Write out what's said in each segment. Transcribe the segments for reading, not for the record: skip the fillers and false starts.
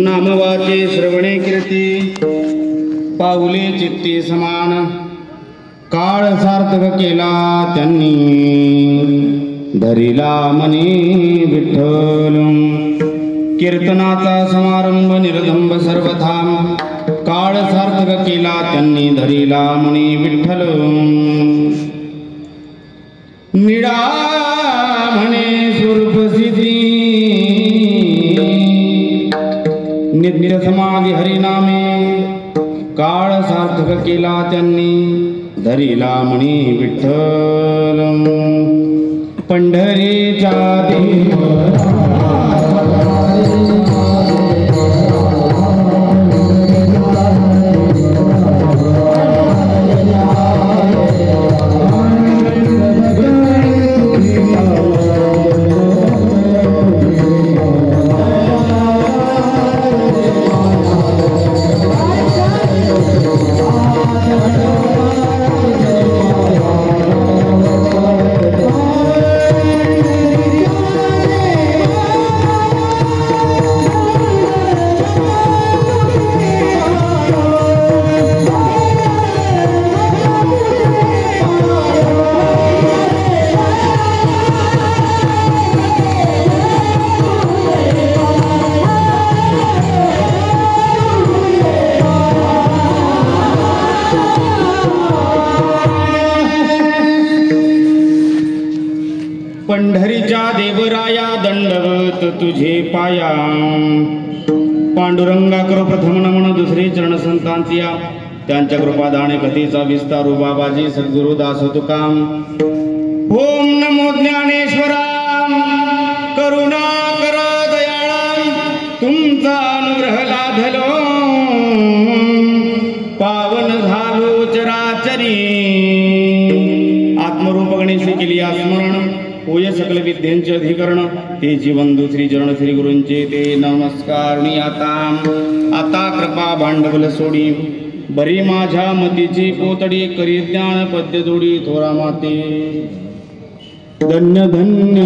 नामवाचे श्रवणे कीर्ती पाऊले चित्ती समान काळ सार्थक केला त्यांनी धरिला मनी विठ्ठल कीर्तनाचा समारंभ निर्दंब सर्वथा काळ सार्थक केला त्यांनी धरिला मनी विठ्ठल निडा म्हणे स्वरूप सिद्धी नित्य समाधी हरिनामे काळ सार्थक केला त्यांनी धरिला मणी विठ्ठल पंढरीच्या देवा पंढरीच्या देवराया दंडवत तुझे पाया पांडुरंगा करो प्रथम नमन दुसरे चरण संतांच्या त्यांच्या कृपादाने कथेचा विस्तार बाबाजी सद्गुरु दास तुकाम ओम नमो ज्ञानेश्वरा करुणा कर दयाळा तुमचा अनुग्रह लाधलो पावन झालो चराचरी आत्मरूप गणेश केली स्मरण होय सकल विद्यांचे अधिकरण ते जीवन दुसरी चरण श्री गुरूंचे ते नमस्कार आता कृपा भांडवल सोडी बरी माझ्या मतीची पोतडी करी ज्ञान पद्य जोडी थोरा माते धन्य धन्य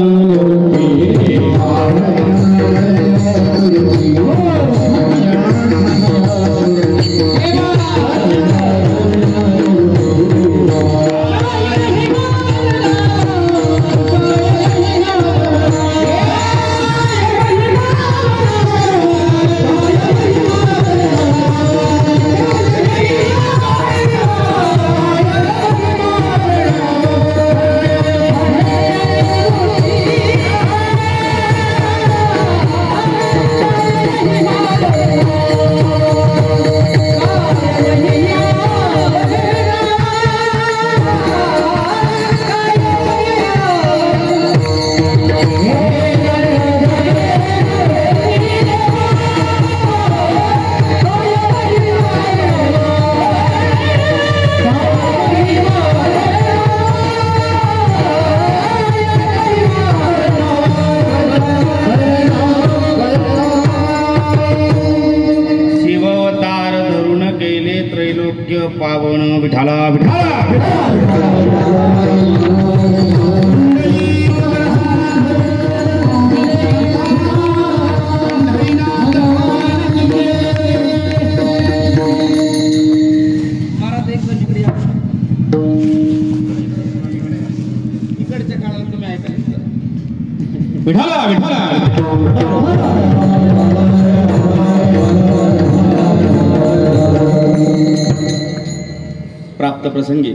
पावन विठाला विठाला इकडच्या काळात तुम्ही ऐकायचं विठाला विठाला प्राप्त प्रसंगी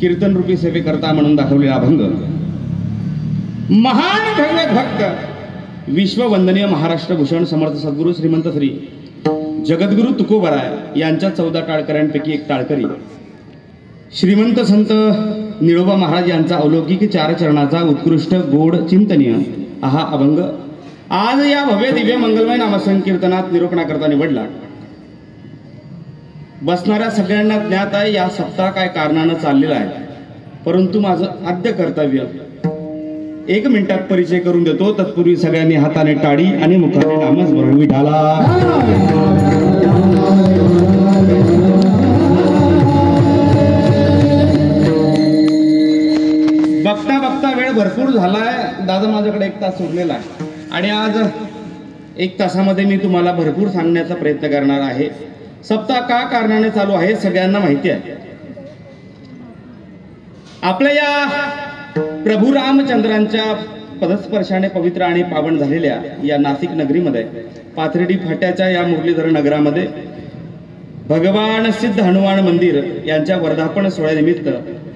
कीर्तन रूपी सेवेकरता म्हणून दाखवलेला अभंग महान भगवत भक्त विश्ववंदनीय महाराष्ट्र भूषण समर्थ सद्गुरू श्रीमंत श्री जगद्गुरु तुकोबराय यांच्या 14 टाळकऱ्यांपैकी एक टाळकरी श्रीमंत संत निळोबा महाराज यांचा अलौकिक 4 चरणाचा उत्कृष्ट गोड चिंतनीय हा अभंग आज या भव्य दिव्य मंगलमय नामसंकीर्तनात निरूपणा करता निवडला. बसणाऱ्या सगळ्यांना ज्ञात आहे या सप्ताह काय कारणानं चाललेला आहे, परंतु माझं आद्य कर्तव्य 1 मिनिटात परिचय करून देतो. तत्पूर्वी सगळ्यांनी हाताने टाळी आणि मुखाने नामस्मरण विठाला. बघता बघता वेळ भरपूर झालाय दादा, माझ्याकडे 1 तास उरलेला आहे आणि आज 1 तासामध्ये मी तुम्हाला भरपूर सांगण्याचा प्रयत्न करणार आहे. सप्ताह का कारणाने चालू आहे सगळ्यांना माहिती आहे. आपल्या या प्रभू रामचंद्रांच्या पदस्पर्शाने पवित्र आणि पावन झालेल्या या नाशिक नगरीमध्ये पाथर्डी फाट्याच्या या मुरलीधर नगरामध्ये भगवान सिद्ध हनुमान मंदिर यांच्या वर्धापन सोहळ्यानिमित्त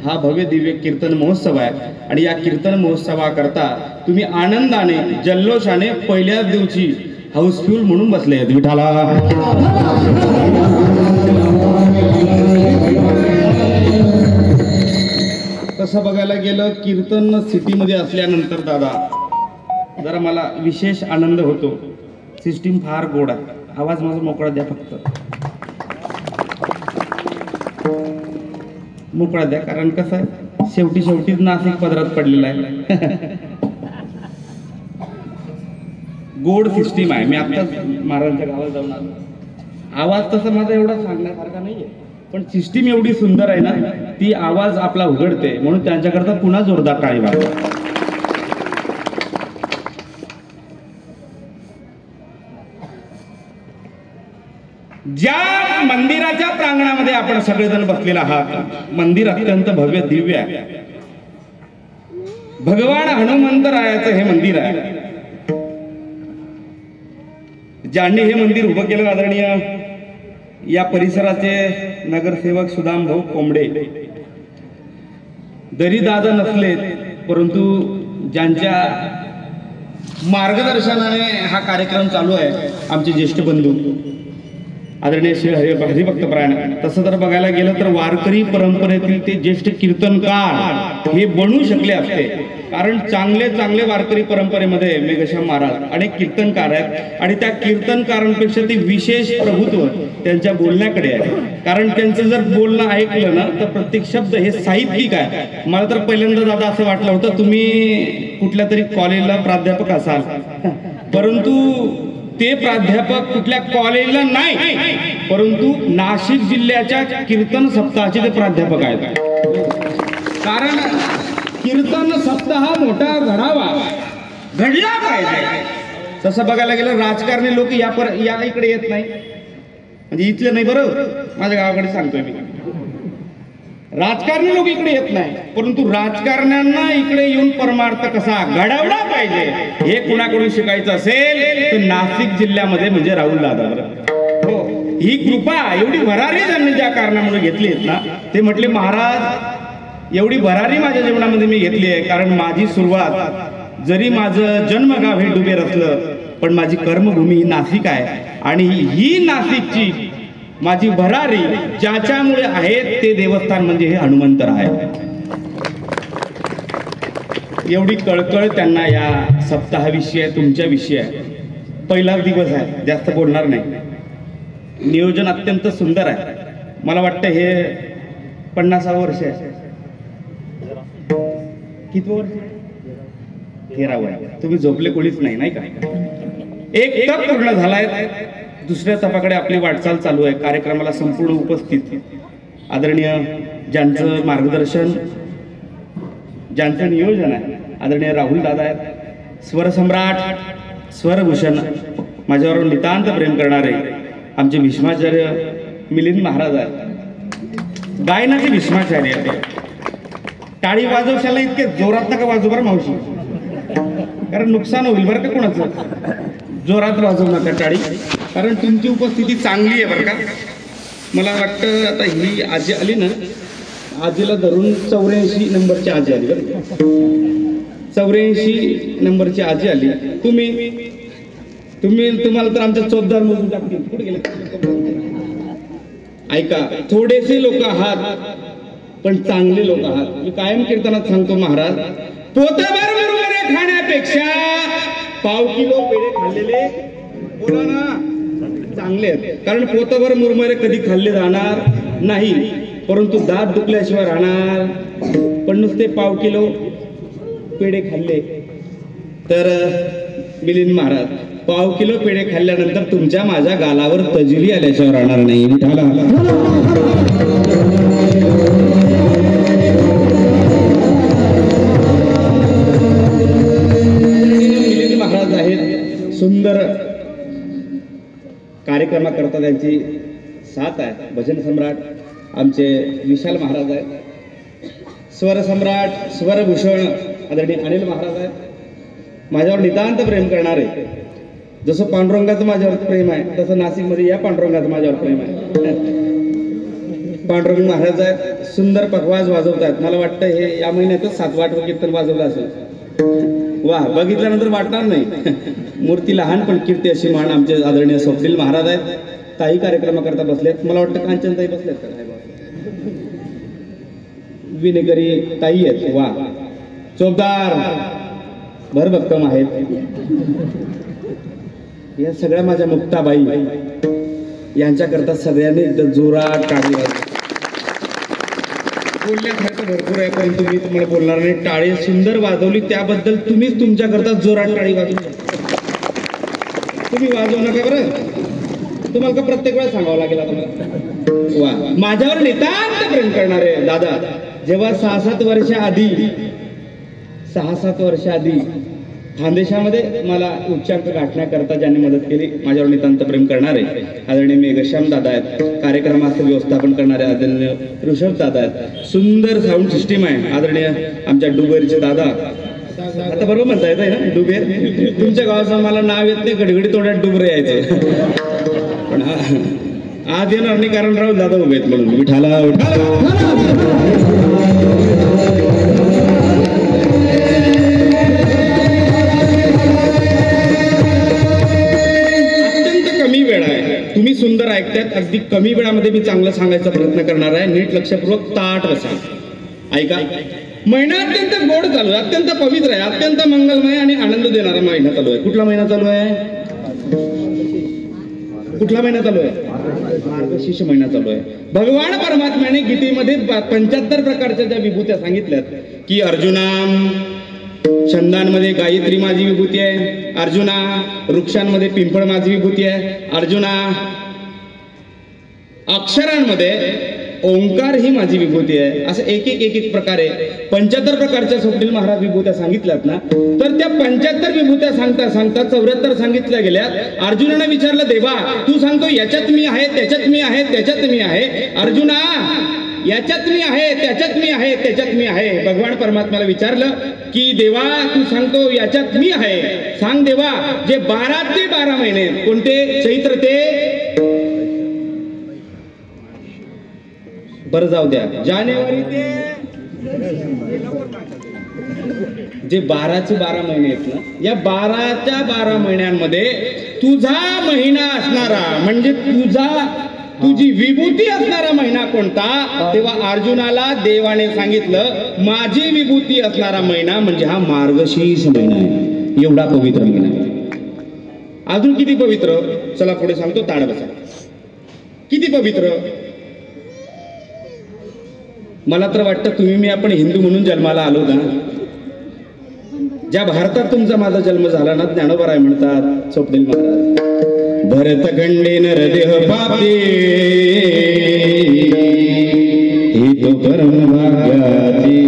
हा भव्य दिव्य कीर्तन महोत्सव आहे. आणि या कीर्तन महोत्सवाकरता तुम्ही आनंदाने जल्लोषाने पहिल्याच दिवशी हाऊसफुल म्हणून बसले आहेत. विठाला तसं बघायला गेलं कीर्तन सिटीमध्ये असल्यानंतर दादा जरा मला विशेष आनंद होतो. सिस्टीम फार गोड आहे. आवाज माझा मोकळा द्या, फक्त मोकळा द्या, कारण कसं आहे शेवटीच नाशिक पदरात पडलेला आहे. गोड सिस्टीम आहे. मी आत्ताच महाराजांच्या गावात जाऊन आलो. आवाज तसा माझा एवढा सांगण्यासारखा नाहीये, पण सिस्टीम एवढी सुंदर आहे ना, ती आवाज आपला उघडते. म्हणून त्यांच्याकरता पुन्हा जोरदार टाळी वाजवा. ज्या मंदिराच्या प्रांगणामध्ये आपण सगळेजण बसलेला आहात, मंदिर अत्यंत भव्य दिव्य आहे. भगवान हनुमंतरायाचं हे मंदिर आहे. ज्यांनी हे मंदिर उभं केलं आदरणीय या परिसराचे नगरसेवक सुदाम भाऊ कोंबडे. जरी दादा नसले परंतु ज्यांच्या मार्गदर्शनाने हा कार्यक्रम चालू आहे, आमचे ज्येष्ठ बंधू आदरणीय श्री हरिभक्तपरायण. तसं जर बघायला गेलं तर वारकरी परंपरेतील ते ज्येष्ठ कीर्तनकार हे बनू शकले असते. कारण चांगले वारकरी परंपरेमध्ये मेघश्याम महाराज अनेक कीर्तनकार आहेत. आणि त्या कीर्तनकारांपेक्षा ते विशेष प्रभुत्व त्यांच्या बोलण्याकडे आहे. कारण त्यांचं जर बोलणं ऐकलं ना तर प्रत्येक शब्द हे साहित्यिक आहे. मला तर पहिल्यांदा दादा असं वाटलं होतं तुम्ही कुठल्या तरी कॉलेजला प्राध्यापक असाल, परंतु ते प्राध्यापक कुठल्या कॉलेजला नाही, परंतु नाशिक जिल्ह्याच्या कीर्तन सप्ताहाचे ते प्राध्यापक आहेत. कारण कीर्तन सप्ताह मोठा घडला पाहिजे. तसं बघायला गेलं राजकारणी लोक या इकडे येत नाही, म्हणजे इथले नाही, बरोबर माझ्या गावाकडे सांगतोय मी. राजकारणी लोक इकडे येत नाही, परंतु राजकारण्यांना इकडे येऊन परमार्थ कसा घडवला पाहिजे हे कुणाकडून शिकायचं असेल तर नाशिक जिल्ह्यामध्ये म्हणजे राहुल दादा. हो, ही कृपा एवढी भरारी त्यांनी ज्या कारणामुळे घेतली आहेत ना, ते म्हटले महाराज एवढी भरारी माझ्या जीवनामध्ये मी घेतली आहे. कारण माझी सुरुवात जरी माझं जन्मगाव हे डुबेर असलं, पण माझी कर्मभूमी ही नाशिक आहे. आणि ही नाशिकची माझी भरारी ज्याच्यामुळे आहे ते देवस्थान म्हणजे हे हनुमंतर आहे. एवढी कळकळ त्यांना या सप्ताहाविषयी आहे, तुमच्याविषयी आहे. पहिलाच दिवस आहे, जास्त बोलणार नाही. नियोजन अत्यंत सुंदर आहे. मला वाटतं हे 50वं वर्ष आहे. किती वर्ष? 13वं आहे. तुम्ही झोपले कोणीच नाही का? एक तप पूर्ण झालाय, दुसऱ्या तपाकडे आपली वाटचाल चालू आहे. कार्यक्रमाला संपूर्ण उपस्थित आदरणीय ज्यांचं मार्गदर्शन, ज्यांचं नियोजन आहे, आदरणीय राहुल दादा आहेत. स्वरसम्राट, स्वरभूषण, माझ्यावर नितांत प्रेम करणारे आमचे भीष्माचार्य मिलिंद महाराज आहेत. गायनाचे भीष्माचार्य आहेत. टाळी वाजवशाला इतके जोरात नका वाजू बरं मावशी, कारण नुकसान होईल बरं का कोणाचं. जोरात वाजवू नका टाळी, कारण तुमची उपस्थिती चांगली आहे बरं का. मला वाटतं आता ही आजी आली ना, आजीला धरून 84 नंबरची आजी आली बरं. 84 नंबरची आजी आली. तुम्हाला तर आमच्या चोपदार मोजून टाकतील. कुठे गेले? ऐका, थोडेसे लोक आहात पण चांगले लोक आहात. मी कायम कीर्तनात सांगतो महाराज, पोतभर मुरमुरे खाण्यापेक्षा पाव किलो पेढे खाल्लेले बोला ना चांगले आहेत. कारण पोतभर मुरमुरे कधी खाल्ले जाणार नाही, परंतु दात दुखल्याशिवाय राहणार. पण नुसते पाव किलो पेढे खाल्ले तर मिलिंद महाराज, पाव किलो पेढे खाल्ल्यानंतर तुमच्या माझ्या गालावर तजुली आल्याशिवाय राहणार नाही. मिलिंद महाराज आहेत, सुंदर कार्यक्रमाकरता त्यांची साथ आहे. भजन सम्राट आमचे विशाल महाराज आहेत, स्वर सम्राट स्वरभूषण आदरणीय अनिल महाराज आहेत. माझ्यावर नितांत प्रेम करणारे, जसं पांडुरंगाचं माझ्यावर प्रेम आहे तसं नाशिकमध्ये या पांडुरंगाचं माझ्यावर प्रेम आहे. पांडुरंग महाराज आहेत, सुंदर पखवाज वाजवतात. मला वाटतं हे या महिन्यातच 7वा कीर्तन वाजवलं असेल. वा, बघितल्यानंतर वाटणार नाही. मूर्ती लहान पण कीर्ती अशी मान आमचे आदरणीय स्वप्नील महाराज आहेत. ताई कार्यक्रमाकरता बसलेत. मला वाटतं कांचनताई बसलेत का, विनेकरी ताई आहेत. वा, चोपदार भरभक्कम आहेत. या सगळ्या माझ्या मुक्ताबाई यांच्याकरता सगळ्यांनी जोरात टाळी वाजवली. बोलण्यासारखं भरपूर आहे, परंतु मी तुम्हाला बोलणार नाही. टाळी सुंदर वाजवली त्याबद्दल तुम्हीच तुमच्याकरता जोरात टाळी वाजवली. तुम्ही वाजवू नका बरं, तुम्हाला का प्रत्येक वेळेस सांगावं लागेल आता मला. वा, माझ्यावर नितांत प्रेम करणारे दादा. जेव्हा 6-7 वर्ष आधी खानदेशामध्ये मला उच्चांक गाठण्याकरता ज्यांनी मदत केली, माझ्यावर नितांत प्रेम करणारे आदरणीय मेघश्याम दादा आहेत. कार्यक्रमाचं व्यवस्थापन करणारे आदरणीय ऋषभ दादा आहेत. सुंदर साऊंड सिस्टीम आहे आदरणीय आमच्या डुबेरचे दादा. आता बरोबर म्हणता येत आहे ना डुबेर? तुमच्या गावाचं मला नाव येत नाही, गडगडी तोड्यात डुबरे यायचे. पण आज येणार नाही, कारण राव दादा उभे आहेत म्हणून. विठाला तुम्ही सुंदर ऐकतायत. अगदी कमी वेळामध्ये मी चांगलं सांगायचा प्रयत्न करणार आहे. नीट लक्षपूर्वक ताट बसा, ऐका. महिना अत्यंत गोड चालू आहे, अत्यंत पवित्र आहे, अत्यंत मंगलमय आणि आनंद देणारा महिना चालू आहे. कुठला महिना चालू आहे? कुठला महिना चालू आहे? मार्गशीर्ष महिना चालू आहे. भगवान परमात्म्याने गीतेमध्ये 75 प्रकारच्या ज्या विभूत्या सांगितल्यात की अर्जुना, छंदांमध्ये गायत्री माझी विभूती आहे, अर्जुना वृक्षांमध्ये पिंपळ माझी विभूती आहे, अर्जुना अक्षरांमध्ये ओंकार ही माझी विभूती आहे. असं एक प्रकारे 75 प्रकारच्या स्वप्नील महाराज विभूत्या सांगितल्यात ना. तर त्या 75 विभूत्या सांगता सांगता 74 सांगितल्या गेल्या. अर्जुनाने विचारलं, देवा तू सांगतो याच्यात मी आहे, त्याच्यात मी आहे, त्याच्यात मी आहे. अर्जुना याच्यात मी आहे, त्याच्यात मी आहे, त्याच्यात मी आहे. भगवान परमात्म्याला विचारलं की देवा तू सांगतो याच्यात मी आहे, सांग देवा जे 12 ते 12 महिने कोणते? चैत्र ते बरं जाऊ द्या, जानेवारी ते जे 12चे 12 महिने आहेत ना, या 12च्या 12 महिन्यांमध्ये तुझा महिना असणारा म्हणजे तुझी विभूती असणारा महिना कोणता? तेव्हा अर्जुनाला देवाने सांगितलं माझी विभूती असणारा महिना म्हणजे हा मार्गशीर्ष महिना आहे. एवढा पवित्र महिना आहे. अजून किती पवित्र? चला पुढे सांगतो, ताड बसा. किती पवित्र? मला तर वाटतं तुम्ही मी आपण हिंदू म्हणून जन्माला आलो ना. ज्या भारतात तुमचा माझा जन्म झाला ना, ज्ञानोबराय म्हणतात स्वप्नील महाराज, भरत खंडे नरदेह पापे ही तो परम भाग्याची.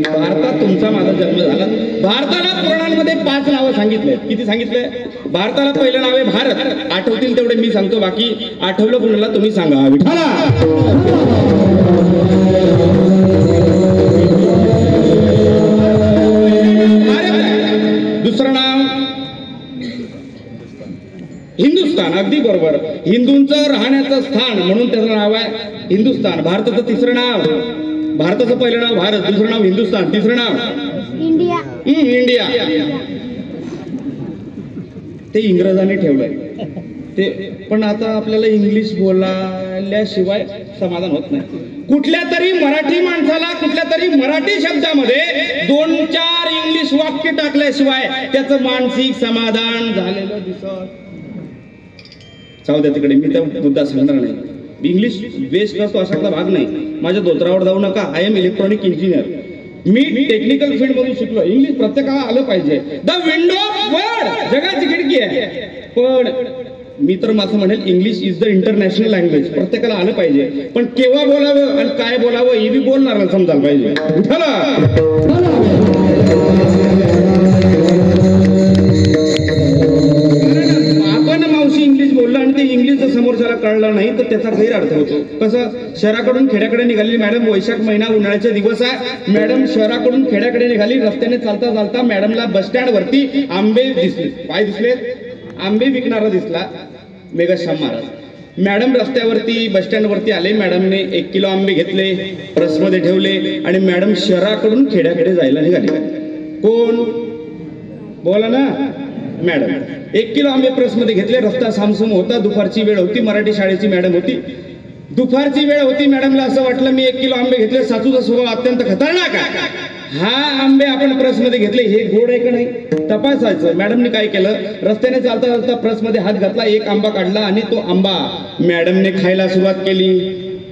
भारतात तुमचा माझा जन्म झाला. भारताला पुराणांमध्ये 5 नावं सांगितले. किती सांगितले? भारताला पहिलं नाव आहे भारत. आठवतील तेवढे मी सांगतो, बाकी आठवलं कुणाला तुम्ही सांगा. विठाला. दुसरं नाव हिंदुस्थान. अगदी बरोबर, हिंदूंचं राहण्याचं स्थान म्हणून त्याचं नाव आहे हिंदुस्थान. भारताचं तिसरं नाव, भारताचं पहिलं नाव भारत, दुसरं नाव हिंदुस्थान, तिसरं नाव इंडिया. ते इंग्रजांनी ठेवलंय ते. पण आता आपल्याला इंग्लिश बोलल्याशिवाय समाधान होत नाही. कुठल्या तरी मराठी माणसाला कुठल्या तरी मराठी शब्दामध्ये 2-4 इंग्लिश वाक्य टाकल्याशिवाय त्याचं मानसिक समाधान झालेलं दिसत. जाऊ द्या तिकडे, मी त्या मुद्दा सांगणार नाही. इंग्लिश वेस्ट करतो अशातला भाग नाही. माझ्या धोत्रावर जाऊ नका. I am electronic engineer. मी टेक्निकल फील्ड मधून शिकलो. इंग्लिश प्रत्येकाला आलं पाहिजे. द विंडो ऑफ वर्ल्ड, जगाची खिडकी आहे. पण मी तर माझं म्हणेल English is the international language. प्रत्येकाला आलं पाहिजे. पण केव्हा बोलावं आणि काय बोलावं हे बी बोलणाऱ्याला समजायला पाहिजे. आपण मावशी इंग्लिश बोललं आणि ते इंग्लिश जर समोरच्याला कळलं नाही तर त्याचा गैरअर्थ होतो. कसं, शहराकडून खेड्याकडे निघालेली मॅडम, वैशाख महिना उन्हाळ्याचे दिवस आहे, मॅडम शहराकडून खेड्याकडे निघाली. रस्त्याने चालता चालता मॅडमला बस स्टँड वरती आंबे दिसले. काय दिसले? आंबे विकणारा दिसला मेघश्याम महाराज. मॅडम रस्त्यावरती बस स्टँड वरती आले. मॅडमने 1 किलो आंबे घेतले, पर्समध्ये ठेवले आणि मॅडम शहराकडून खेड्याकडे जायला निघाली. कोण बोला ना? मॅडम. 1 किलो आंबे पर्समध्ये घेतले. रस्ता सामसूम होता, दुपारची वेळ होती, मराठी शाळेची मॅडम होती. दुपारची वेळ होती. मॅडमला असं वाटलं मी 1 किलो आंबे घेतले, सासूचा स्वभाव अत्यंत खतरनाक आहे, हा आंबे आपण पर्समध्ये घेतले, हे गोड आहे का नाही तपासायचं. मॅडमने काय केलं, रस्त्याने चालता चालता पर्समध्ये हात घातला, 1 आंबा काढला आणि तो आंबा मॅडमने खायला सुरुवात केली.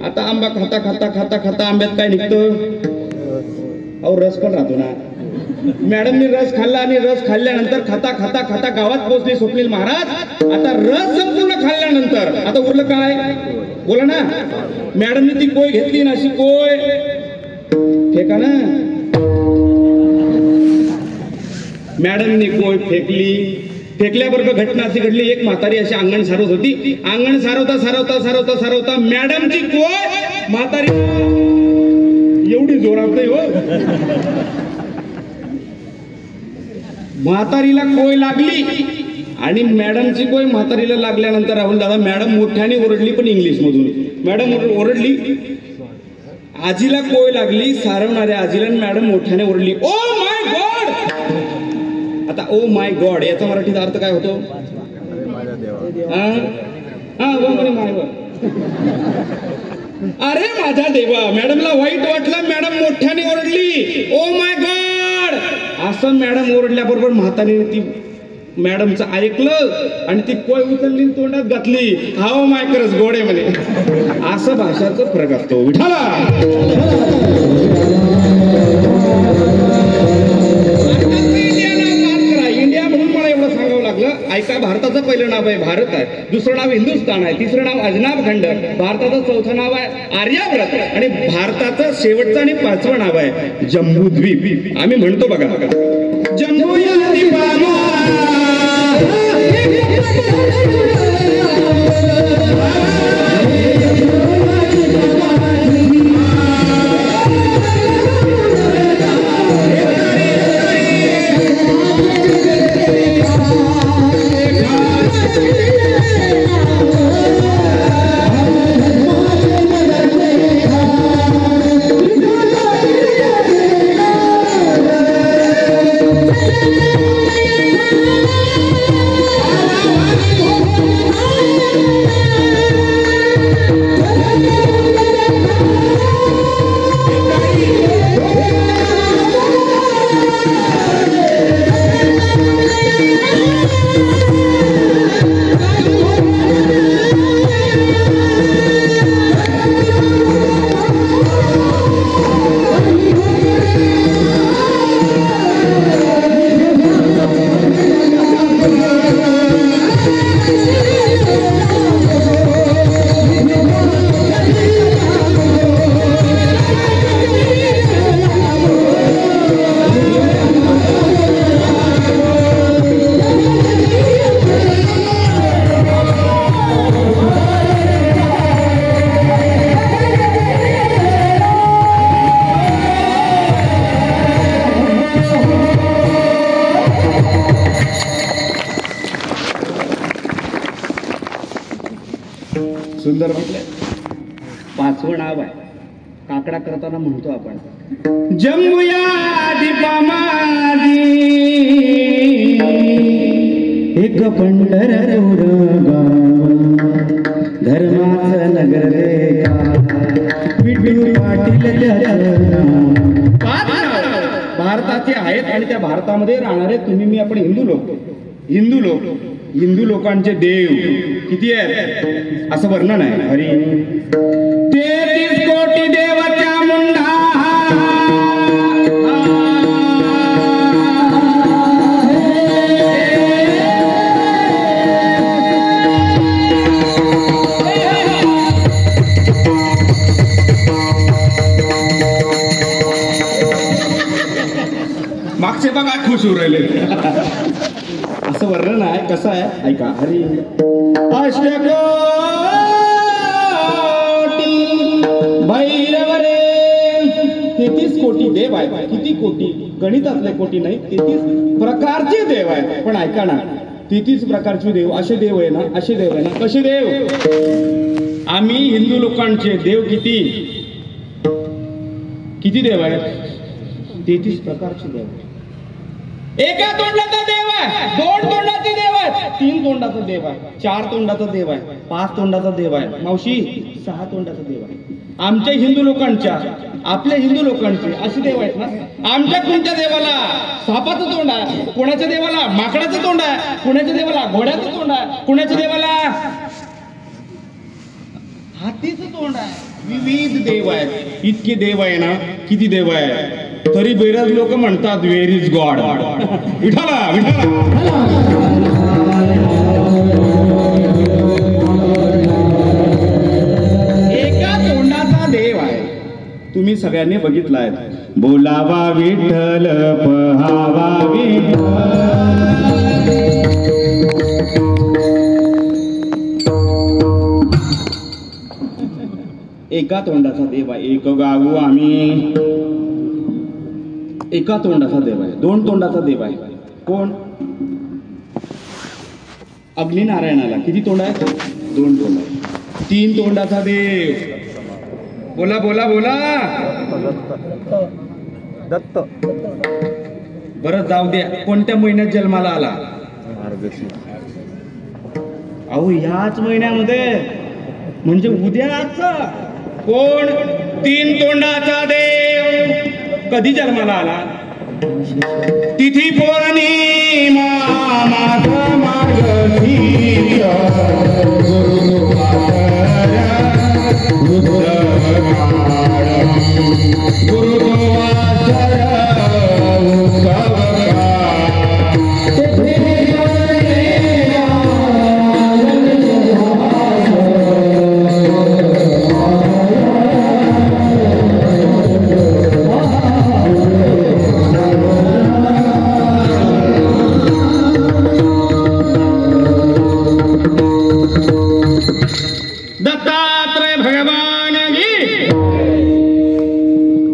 आता आंबा खाता खाता खाता खाता आंब्यात काय निघतं? अहो रस पण राहतो ना. मॅडमने रस खाल्ला आणि रस खाल्ल्यानंतर खाता खाता खाता गावात पोहोचले स्वप्नील महाराज. आता रस संपूर्ण खाल्ल्यानंतर आता उरलं काय? बोला ना. मॅडमने ती कोय घेतली ना, अशी कोय फेका ना. मॅडमने कोय फेकली. फेकल्याबरोबर घटना अशी घडली, एक म्हातारी अशी अंगण सारवत होती. अंगण सारवता सारवता सारवता सारवता मॅडमची कोय म्हातारी एवढी जोरावते हो, म्हातारीला कोय लागली आणि मॅडमची कोय म्हातारीला लागल्यानंतर राहुल दादा मॅडम मोठ्याने ओरडली, पण इंग्लिश मधून. मॅडम ओरडली, आजीला कोय लागली, सारवणाऱ्या आजीला. मॅडम मोठ्याने ओरडली, ओ माय गॉड. आता ओ माय गॉड याचा मराठीचा अर्थ काय होतो? अरे माझा देवा. मॅडमला वाईट वाटलं, मॅडम मोठ्याने ओरडली, ओ माय गॉड. असं मॅडम ओरडल्याबरोबर म्हातारीने ती मॅडमचं ऐकलं आणि ती कोय उचलली तोंडात घातली. हाव माय खरंच गोड आहे म्हणे. असं भाषाचा फरक असतो. विठाला इंडिया म्हणून मला एवढं सांगावं लागलं. ऐका, भारताचं पहिलं नाव आहे भारत आहे, दुसरं नाव हिंदुस्थान आहे, तिसरं नाव अजनाब खंड, भारताचं चौथं नाव आहे आर्याव्रत आणि भारताचं शेवटचं आणि 5वं नाव आहे जम्बूद्वीप. आम्ही म्हणतो बघा, जम्बू सुंदर म्हटलं. 5वं नाव आहे, काकडा करताना म्हणतो आपण, जम्बुया दीपामादी एक पंढरपूर धर्माचं नगर रे विठू पाटील. भारताचे आहेत आणि त्या भारतामध्ये राहणारे तुम्ही मी आपण हिंदू लोकांचे देव किती आहेत असं वर्णन आहे. हरी 33 कोटी देवाच्या मुंडा मागचे बघा खुश होऊ राहिले असं वर्णन आहे. कसं आहे ऐका. हरी अष्टकोटी भैरव रे. 33 कोटी देव आहेत. किती कोटी? गणितातले कोटी नाही, 33 प्रकारचे देव आहेत. पण ऐका ना, 33 प्रकारचे देव असे देव आहे ना, असे देव आहे ना. कसे देव? आम्ही हिंदू लोकांचे देव किती किती देव आहेत? 33 प्रकारचे देव. एका तोंडाचा देव आहे, 2 तोंडाचे देव आहे, 3 तोंडाचा देव आहे, 4 तोंडाचा देव आहे, 5 तोंडाचा देव आहे, मावशी 6 तोंडाचा देव आहे. आमच्या हिंदू लोकांच्या, आपल्या हिंदू लोकांचे असे देव आहेत ना. आमच्या कोणत्या देवाला सापाचं तोंड आहे, कोणाच्या देवाला माकडाचं तोंड आहे, कोणाच्या देवाला घोड्याचं तोंड आहे, कोणाच्या देवाला हातीचं तोंड आहे. विविध देव आहेत. इतके देव आहे ना, किती देव आहे तरी बरेच लोक म्हणतात वेर इज गॉड. विठाला विठाला. एका तोंडाचा देव आहे. तुम्ही सगळ्यांनी बघितलाय. बोलावा विठ्ठल पहावा विठ्ठल. एका तोंडाचा देव आहे. एक गाऊ आम्ही. एका तोंडाचा देव आहे. 2 तोंडाचा देव आहे. कोण? अग्निनारायणाला किती तोंड आहे? 2 तोंड आहे. 3 तोंडाचा देव. बोला बोला बोला. दत्त. बरं जाऊ द्या. कोणत्या महिन्यात जन्माला आला? अहो ह्याच महिन्यामध्ये, म्हणजे उद्याच. कोण? 3 तोंडाचा देव. कधी जन्माला आला? तिथी पौर्णिमा माघ मार्गशीर्ष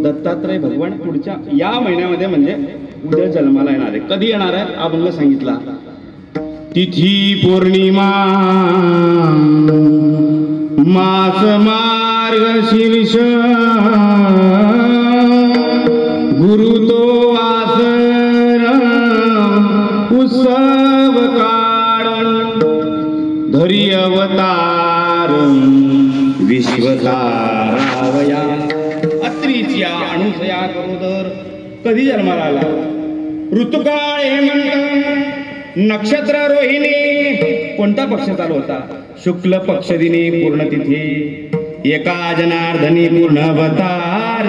दत्तात्रय भगवान पुढच्या या महिन्यामध्ये म्हणजे उद्या जन्माला येणार आहे. कधी येणार आहे? अभंग सांगितला. तिथी पौर्णिमा मास मार्गशीर्ष गुरु तो वासर उत्सव काळ धरी अवतार विश्वधारावया अत्रीच्या अनुसया करोदर. कधी जन्माला आला? ऋतुकाळ हेमंत नक्षत्र रोहिणी. कोणता पक्ष चालू होता? शुक्ल पक्ष दिनी पूर्ण तिथी एका जनार्दनी पूर्ण अवतार.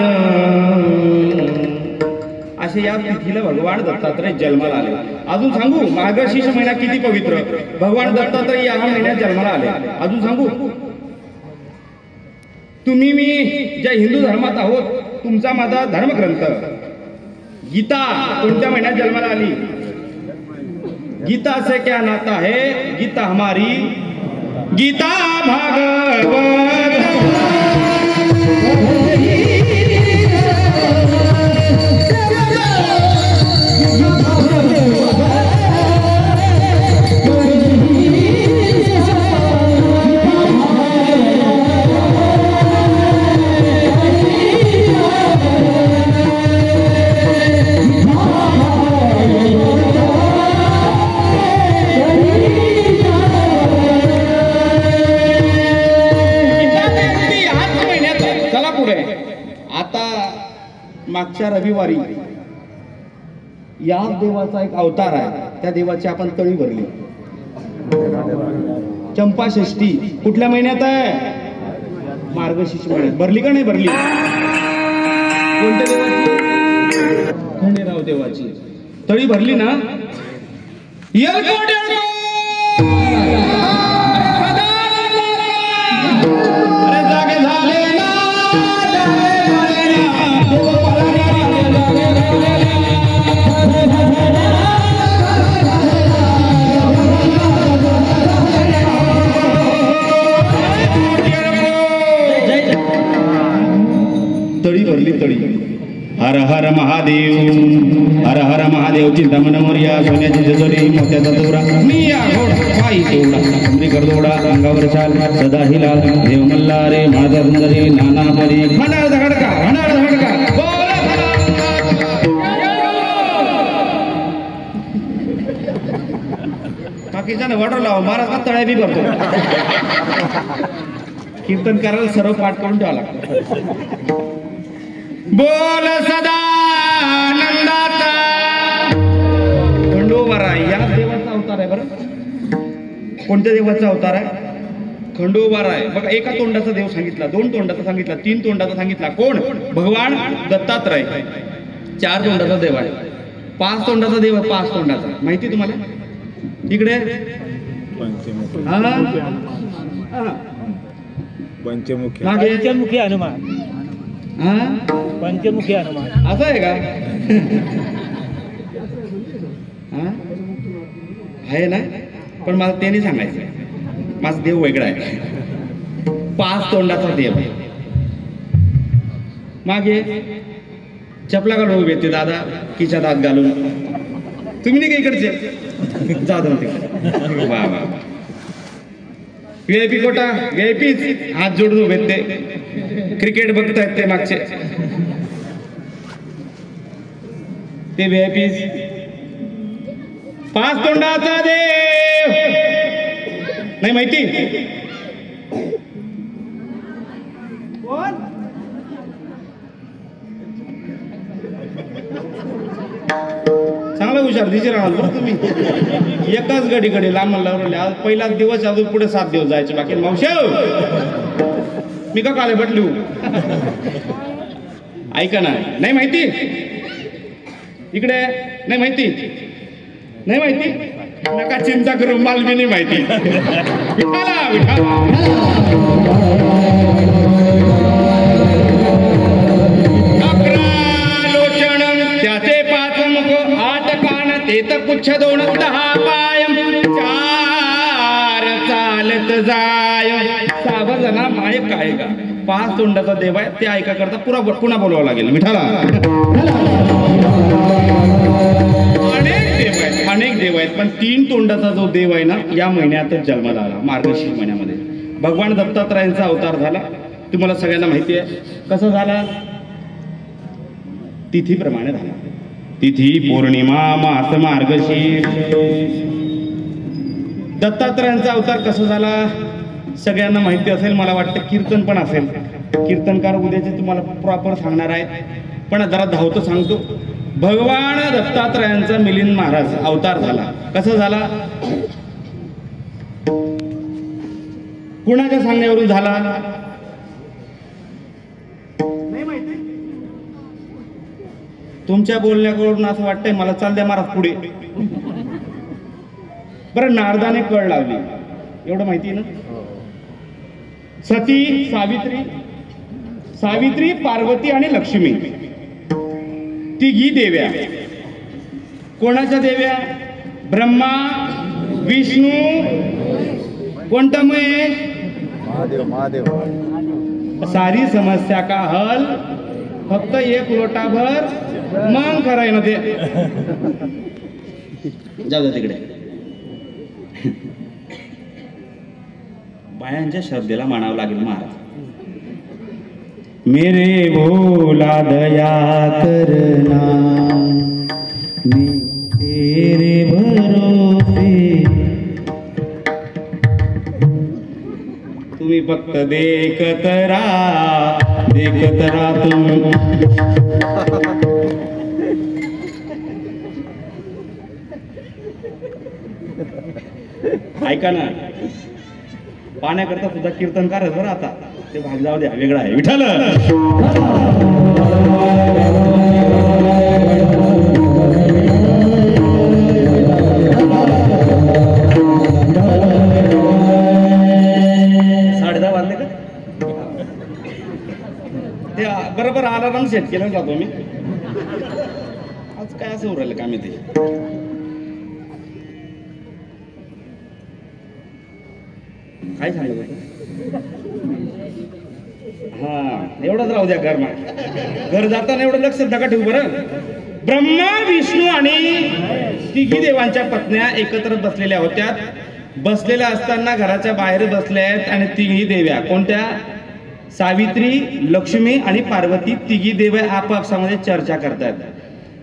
असे या तिथीला भगवान दत्तात्रय जन्माला आले. अजून सांगू मार्गशीर्ष महिना किती पवित्र. भगवान दत्तात्रय या महिन्यात जन्माला आले. अजून सांगू तुम्ही मी ज्या हिंदू धर्मात आहोत, तुमचा माझा धर्मग्रंथ गीता कोणत्या महिन्यात जन्माला आली? गीता से क्या नाता है? गीता हमारी गीता भागवत. मागच्या रविवारी या देवाचा एक अवतार आहे. त्या देवाची आपण तळी भरली. चंपाषष्ठी कुठल्या महिन्यात आहे? मार्गशीर्ष महिन्यात. भरली का नाही भरली? कोणत्या देवाची? खंडेराव देवाची तळी भरली ना. भरली तळी. हर हर महादेव, हर हर महादेव. चिंतामण मोरया, सोन्याची जेजुरी, मोत्याचा तोरा, मी या घोडा पायी तेवढा, अंबरी करदोडा, अंगावर चाल, सदा हिलाल, देव मल्हारे, माझा सुंदरी, नाना परी, खंडाळ धडका, खंडाळ धडका, बोला बाकीच्या वाटर लावा, महाराज तळ्या बी करतो. कीर्तन करायला सर्व पाठ करून ठेवा लागतो. बोल सदानंदाचा खंडोबारा या देवाचा अवतार आहे. बरं, कोणत्या देवाचा अवतार आहे? खंडोबारा आहे. बघा, एका तोंडाचा देव सांगितला, दोन तोंडाचा सांगितला, तीन तोंडाचा सांगितला. कोण? भगवान दत्तात्रय. चार तोंडाचा देव आहे. पाच तोंडाचा देव आहे. पाच तोंडाचा माहिती तुम्हाला? इकडे पंचमुखी हनुमान. पंचमुखी हनुमान असं आहे का? आहे ना, पण मला ते नाही सांगायचं. माझा देव वेगळा आहे. पाच तोंडाचा देव आहे. मागे चपला घालून उभे ते दादा, किच्या दात घालून. तुम्ही नाही का इकडचे? जाऊ दे तिकडे. वा वा, VIP कोटा, VIPच हात जोडून उभे ते. क्रिकेट बघतायत ते मागचे ते VIPच. पाच तोंडाचा देव नाही माहिती? चांगला हुशार दिसे राहणार बरं तुम्ही. एकाच गडीकडे लांब लावले. पहिलाच दिवस, अजून पुढे 7 दिवस जायचे बाकी. मावशी मी का काले बटलू? ऐका ना, नाही माहिती? इकडे नाही माहिती? नाही माहिती? नका चिंता करू, मला बी नाही माहिती. विठाला त्याचे 5 मुख 8 कान, ते तर पुच्छ 2 10 पाय, 4 चालत जाय, 6 जना माय काय का. 5 तोंडाचा देव आहे. ते ऐका करता पुन्हा बोलावं लागेल. विठाला अनेक देव आहेत, पण 3 तोंडाचा जो देव आहे ना, या महिन्यातच जन्माला आला. मार्गशीर्ष महिन्यामध्ये भगवान दत्तात्रयांचा अवतार झाला. तुम्हाला सगळ्यांना माहिती आहे कसं झाला? तिथीप्रमाणे झाला. तिथी पौर्णिमा, मास मार्गशीर्ष. दत्तात्रयांचा अवतार कसं झाला सगळ्यांना माहिती असेल. मला वाटतं कीर्तन पण असेल. कीर्तनकार उद्याचे तुम्हाला प्रॉपर सांगणार आहेत, पण जरा धावतं सांगतो. भगवान दत्तात्रयांचा मिलिंद महाराज अवतार झाला. कसं झाला? कुणाच्या सांगण्यावरून झाला? नाही माहिती? तुमच्या बोलण्याकडून असं वाटतंय मला. चाल द्या महाराज पुढे. बरं, नारदाने कळ लावली एवढं माहिती ना? सती सावित्री, पार्वती आणि लक्ष्मी तिघी देव्या. कोणाच्या देव्या? ब्रह्मा, विष्णू, कोणता महेश? महादेव. सारी समस्या का हल फक्त 1 लोटाभर मग कराय ना ते. जाऊ दे तिकडे. बायांच्या श्रद्धेला मानावं लागेल महाराज. मेरे भोला दया करना, मेरे भरोसे. तुम्ही फक्त देखत राहा तुम्ही. ऐका ना, पाण्याकरता सुद्धा कीर्तनकार आहे बरं. आता ते भाग जाऊ द्या, वेगळा आहे. विठ्ठल ते बरोबर अलार्म सेट केलं जातो मी. आज काय असं उरलं का मी ते. काय सांगलं हा एवढंच राहू द्या घर घर जाताना एवढं लक्ष नका ठेवू बरं. ब्रह्मा विष्णू आणि तिघी देवांच्या पत्न्या एकत्र बसलेल्या होत्या. बसलेल्या असताना घराच्या बाहेर बसल्या आहेत आणि तिघी देव्या कोणत्या? सावित्री, लक्ष्मी आणि पार्वती तिघी देव्या आपापसामध्ये चर्चा करतात.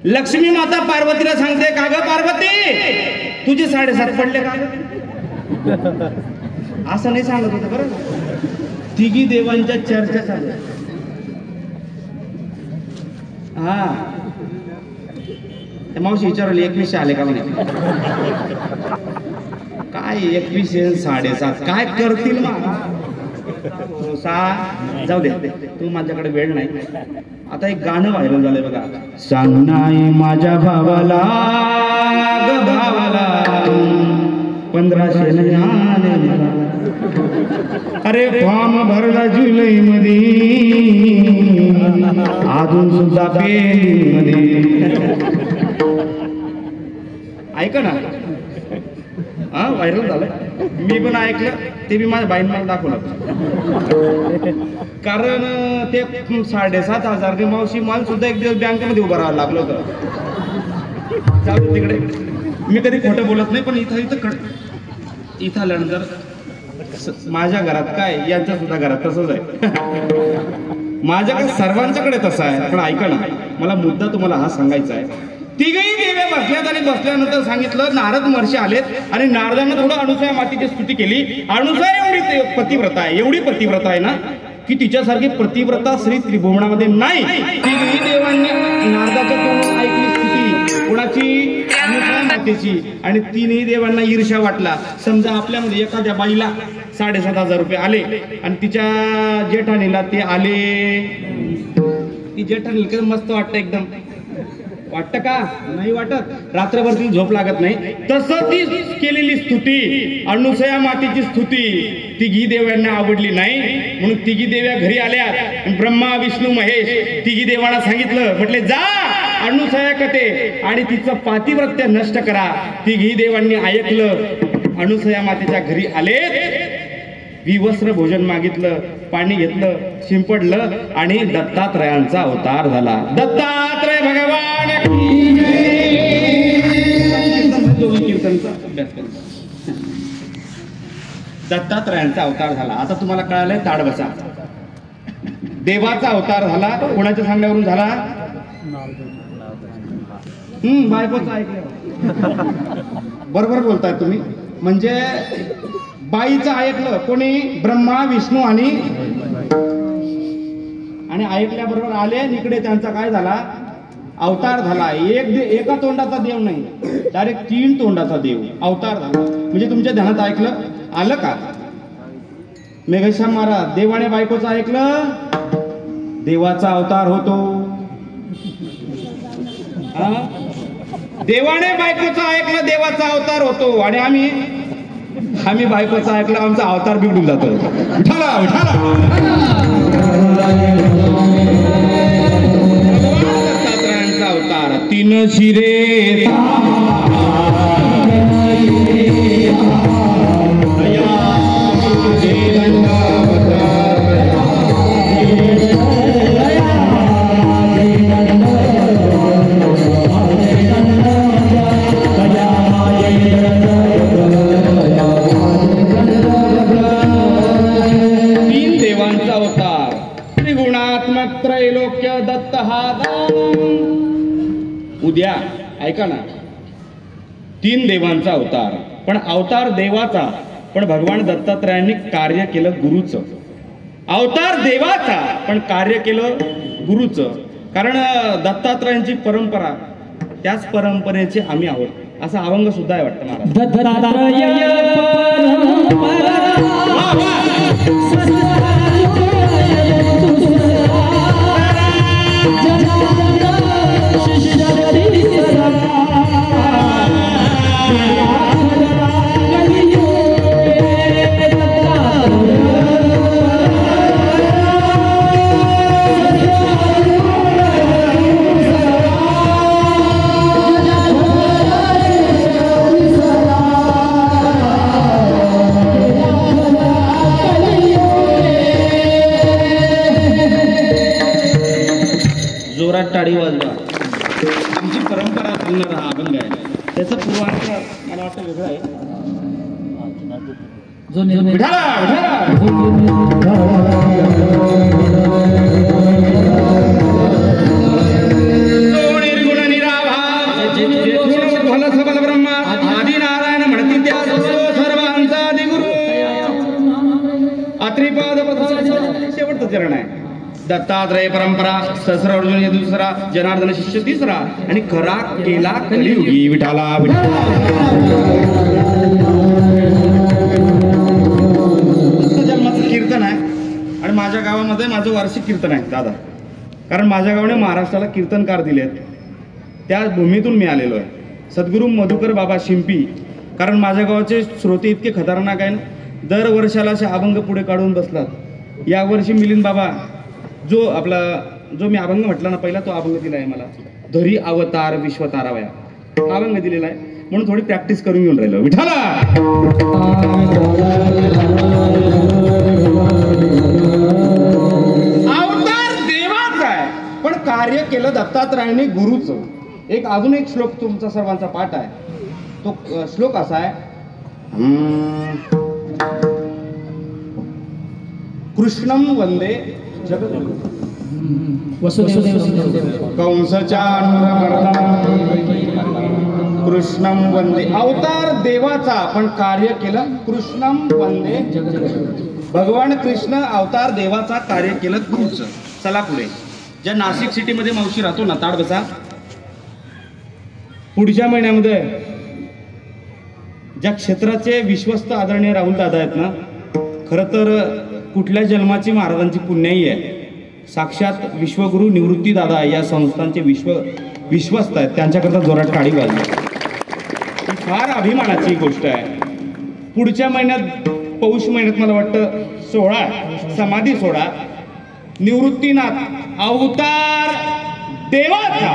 लक्ष्मी माता पार्वतीला सांगते, का ग पार्वती तुझे 7.5 पडले का? असं नाही सांगत होतं बरं. तिघी देवांच्या चर्चा चालू. हा मावशी विचारले 21 आले का म्हणे. काय 21 7.5 काय करतील मग? जाऊ दे तू माझ्याकडे वेळ नाही. आता एक गाणं व्हायरल झालंय बघा. सांग नाही माझ्या भावाला ग भावाला 1500 नाही आले. अरे फॉर्म भरला जुलै मध्ये अजून सुद्धा पेन मध्ये. ऐका ना हा व्हायरल झालंय. मी पण ऐकलं ते बी माझ्या बाईन मला दाखवलं. कारण ते 7,500 मावशी मला सुद्धा एक दिवस बँकेमध्ये उभं राहावं लागलं होतं. जाऊ तिकडे मी कधी खोटं बोलत नाही. पण इथं आल्यानंतर माझ्या घरात काय यांच्या सुद्धा घरात तसंच आहे. माझ्याकडे सर्वांच्याकडे तसं आहे. पण ऐका ना मला मुद्दा तुम्हाला हा सांगायचा आहे. तिघही देवे बसल्यात आणि बसल्यानंतर सांगितलं नारद महर्षी आलेत आणि नारदांना थोडं अनुसूया मातेची स्तुती केली. अनुसूया एवढी पतिव्रता आहे, एवढी पतिव्रता आहे ना की तिच्यासारखी पतिव्रता श्री त्रिभुवनामध्ये नाही. तिघही देवांनी नारदाच्या तोंडून ऐकली स्तुती कोणाची? अनुसूया मातेची. आणि तिन्ही देवांना ईर्ष्या वाटला. समजा आपल्यामध्ये एखाद्या बाईला 7,500 रुपये आले आणि तिच्या जेठाणीला ते आले. ती जेठाणीला मस्त वाटतं एकदम. वाटतं का? नाही वाटत. रात्रभर ती झोप लागत नाही. तसं ती केलेली स्तुती अनुसूया मातेची स्तुती तिघी देवांना आवडली नाही. म्हणून तिघी देव्या घरी आल्या. ब्रह्मा विष्णू महेश तिघी देवांना सांगितलं, म्हटले जा अनुसूया कथे आणि तिचं पातिव्रत्य नष्ट करा. तिघी देवांनी ऐकलं. अनुसूया मातेच्या घरी आले. विवस्त्र भोजन मागितलं, पाणी घेतलं, शिंपडलं आणि दत्तात्रयांचा अवतार झाला. दत्तात्रय भगवान कीर्तनचा अभ्यास करा. दत्तात्रयांचा अवतार झाला. आता तुम्हाला कळालंय ताड बसा. देवाचा अवतार झाला. कोणाच्या सांगण्यावरून झाला? बायकोचं ऐकलं. बरोबर बोलताय तुम्ही. म्हणजे बाईचं ऐकलं कोणी? ब्रह्मा विष्णू आणि ऐकल्याबरोबर आले. इकडे त्यांचा काय झाला? अवतार झाला. एका तोंडाचा देव नाही, डायरेक्ट 3 तोंडाचा देव अवतार झाला. म्हणजे तुमच्या ध्यानात ऐकलं आलं का? मेघश्याम महाराज देवाने बायकोचं ऐकलं. देवाचा अवतार होतो. देवाने बायकोचं ऐकलं, देवाचा अवतार होतो. आणि आम्ही बायकोचं ऐकलं, आमचा अवतार बिघडून जातो. विठाला विठाला. दत्तात्रयांचा अवतार 3 शिरे उद्या ऐका ना 3 देवांचा अवतार. पण अवतार देवाचा, पण भगवान दत्तात्रयांनी कार्य केलं गुरुचं. अवतार देवाचा पण कार्य केलं गुरुचं. कारण दत्तात्रयांची परंपरा त्याच परंपरेचे आम्ही आहोत असं अभंग सुद्धा आहे वाटतं मला. जोरात टाळी वाजवा. आमची परंपरा चालणारा हा अभंग आहे. त्याचा पूर्वार्थ मला वाटतं वेगळा आहे. विठाला, शेवटचं चरण आहे. दत्तात्रय परंपरा सहस्र अर्जुन हे दुसरा, जनार्दन शिष्य तिसरा आणि खरा केला कलियुगी. विठाला जन्माचं कीर्तन आहे आणि माझ्या गावामध्ये माझं वार्षिक कीर्तन आहे दादा. कारण माझ्या गावाने महाराष्ट्राला कीर्तनकार दिलेत, त्या भूमीतून मी आलेलो आहे. सद्गुरू मधुकर बाबा शिंपी. कारण माझ्या गावाचे श्रोते इतके खतरनाक आहे, दर वर्षाला असे अभंग पुढे काढून बसलात. यावर्षी मिलिंद बाबा जो मी अभंग म्हटला ना पहिला, तो अभंग दिला आहे मला. धरी अवतार विश्वतारावया हा अभंग दिलेला आहे, म्हणून थोडी प्रॅक्टिस करून घेऊन राहिलो. विठाला अवतार देवाचा आहे, पण कार्य केलं दत्तात्रयाने गुरुचं. अजून एक श्लोक तुमचा सर्वांचा पाठ आहे. तो श्लोक असा आहे. कृष्णं वंदे जगद्गुरु कृष्णं वंदे. अवतार देवाचा पण कार्य केलं कृष्णं वंदे जगद्गुरु. भगवान कृष्ण अवतार देवाचा कार्य केलं गुरुचं. चला पुढे. ज्या नाशिक सिटीमध्ये मावशी राहतो ना, ताड बसा. पुढच्या महिन्यामध्ये ज्या क्षेत्राचे विश्वस्त आदरणीय राहुल दादा आहेत ना, खरं तर कुठल्या जन्माची महाराजांची पुण्याई आहे. साक्षात विश्वगुरु निवृत्ती दादा या संस्थांचे विश्वस्त आहेत. त्यांच्याकरता जोरात टाळी वाजली. ही फार अभिमानाची गोष्ट आहे. पुढच्या महिन्यात पौष महिन्यात मला वाटतं 16 समाधी सोहळा. निवृत्तीनाथ अवतार देवाचा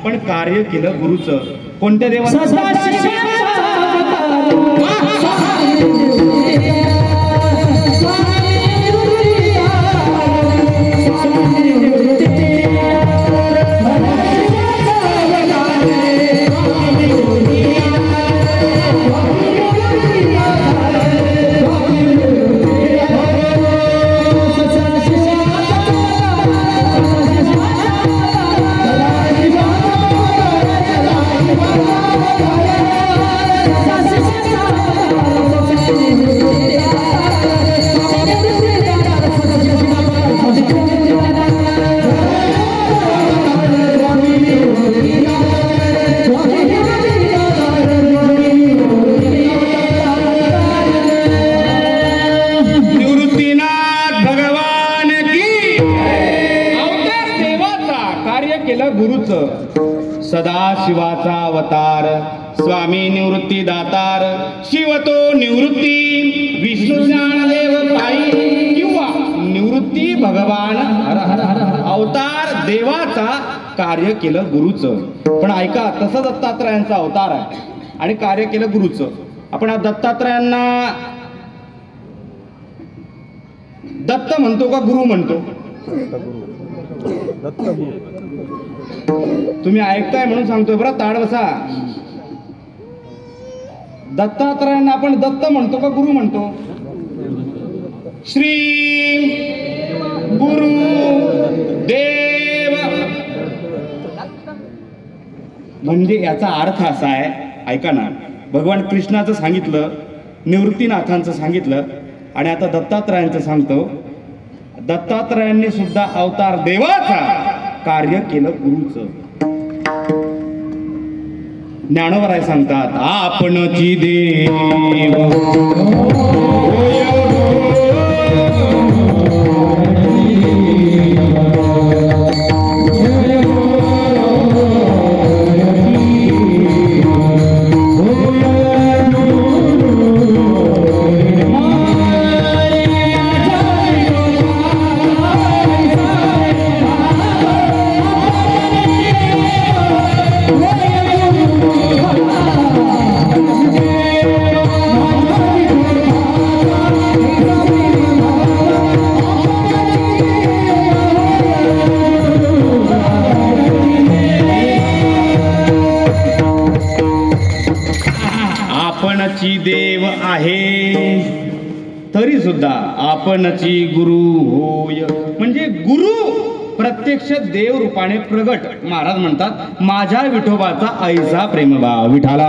पण कार्य केलं गुरुचं. कोणत्या देवाचं? सदाशिवाचा अवतार स्वामी निवृत्ती दातार. शिव तो निवृत्ती विष्णू ज्ञानदेव पायी किंवा निवृत्ती भगवान अवतार देवाचा कार्य केलं गुरुचं. पण ऐका, तसं दत्तात्रयांचा अवतार आहे आणि कार्य केलं गुरुचं. आपण दत्तात्रयांना दत्त म्हणतो का गुरु म्हणतो? तुम्ही ऐकताय म्हणून सांगतोय बरं, ताड बसा. दत्तात्रयांना आपण दत्त म्हणतो का गुरु म्हणतो? श्री गुरु देव म्हणजे याचा अर्थ असा आहे. ऐका ना, भगवान कृष्णाचं सांगितलं, निवृत्तीनाथांचं सांगितलं आणि आता दत्तात्रयांचं सांगतो. दत्तात्रयांनी सुद्धा अवतार देवाचा कार्य केलं गुरुचं. ज्ञानोबराय सांगतात, आपणची देव तरी सुद्धा आपणची गुरु होय. म्हणजे गुरु प्रत्यक्ष देव रूपाने प्रगट. महाराज म्हणतात माझ्या विठोबाचा ऐसा प्रेमभाव विठाला.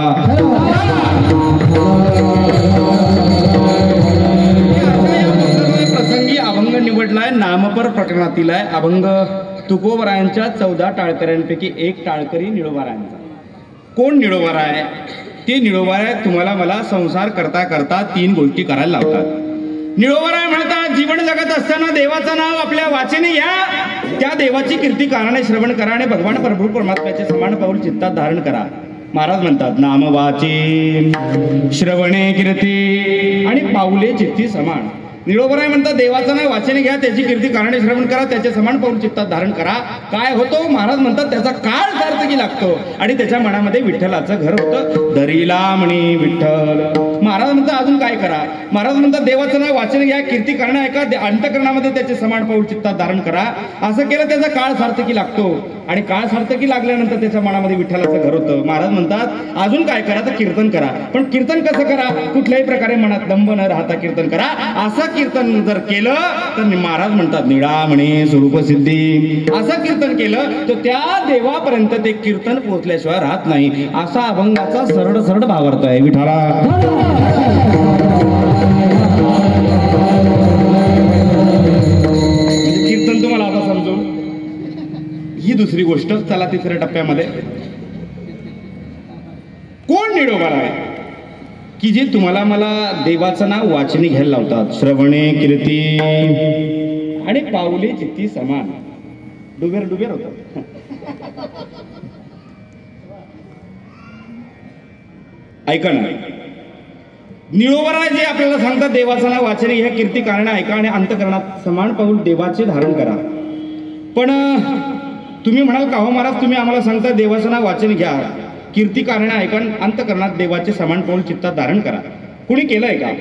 प्रसंगी अभंग निवडलाय, नामपर प्रकरणातील आहे. अभंग तुकोबरायांच्या 14 टाळकऱ्यांपैकी एक टाळकरी निळोबारायांचा. कोण निळोबाराय? ते निळोबाराय तुम्हाला मला संसार करता करता 3 गोष्टी करायला लावतात. निळोबाराय म्हणतात जीवन जगत असताना देवाचं नाव आपल्या वाचेने घ्या, त्या देवाची कीर्ती कारणे श्रवण करा आणि भगवान प्रभू परमात्म्याचे समान पाऊल चित्तात धारण करा. महाराज म्हणतात नाम वाचे श्रवणे कीर्ती आणि पाऊले चित्ती समान. निळोबराय म्हणतात देवाचं नाव वाचने घ्या, त्याची कीर्ती कारणे श्रवण करा, त्याचे समान पाऊल चित्तात धारण करा. काय होतो? महाराज म्हणतात त्याचा काळ सार्थकी लागतो आणि त्याच्या मनामध्ये विठ्ठलाचं घर होतं. दरीला म्हणी विठ्ठल. महाराज म्हणतात अजून काय करा? महाराज म्हणतात देवाचं नाव वाचने घ्या, कीर्ती कारणे ऐका, अंतःकरणामध्ये त्याचे समान पाऊल चित्तात धारण करा. असं केलं त्याचा काळ सार्थकी लागतो आणि काळ सार्थकी लागल्यानंतर त्याच्या मनामध्ये विठ्ठलाचं घर होतं. महाराज म्हणतात अजून काय करा? तर कीर्तन करा. पण कीर्तन कसं करा? कुठल्याही प्रकारे मनात दंभ न राहता कीर्तन करा. असं कीर्तन जर केलं तर महाराज म्हणतात निळा म्हणे स्वरूप सिद्धी. असं कीर्तन केलं तर त्या देवापर्यंत ते कीर्तन पोहोचल्याशिवाय राहत नाही. असा अभंगाचा सरळ सरळ भावार्थ आहे विठाला. कीर्तन तुम्हाला आता समजू. ही दुसरी गोष्ट. चला तिसऱ्या टप्प्यामध्ये. कोण निळोबाराय की जे तुम्हाला मला देवाचं नाव वाचनी घ्यायला लावतात. श्रवणे कीर्ती आणि पाऊले चित्ती समान. डुबेर डुबेर होतात. ऐका ना, निळोबाराय जे आपल्याला सांगतात देवाचं नाव वाचने घ्या, कीर्ती कारणे ऐका आणि अंतःकरणात समान पाऊल देवाचे धारण करा. पण तुम्ही म्हणाल का हो महाराज तुम्ही आम्हाला सांगता देवाचं नाव वाचने घ्या, कीर्ती कारणे ऐका, अंतःकरणात देवाचे समान पाऊल चित्तात धारण करा. कुणी केलंय का?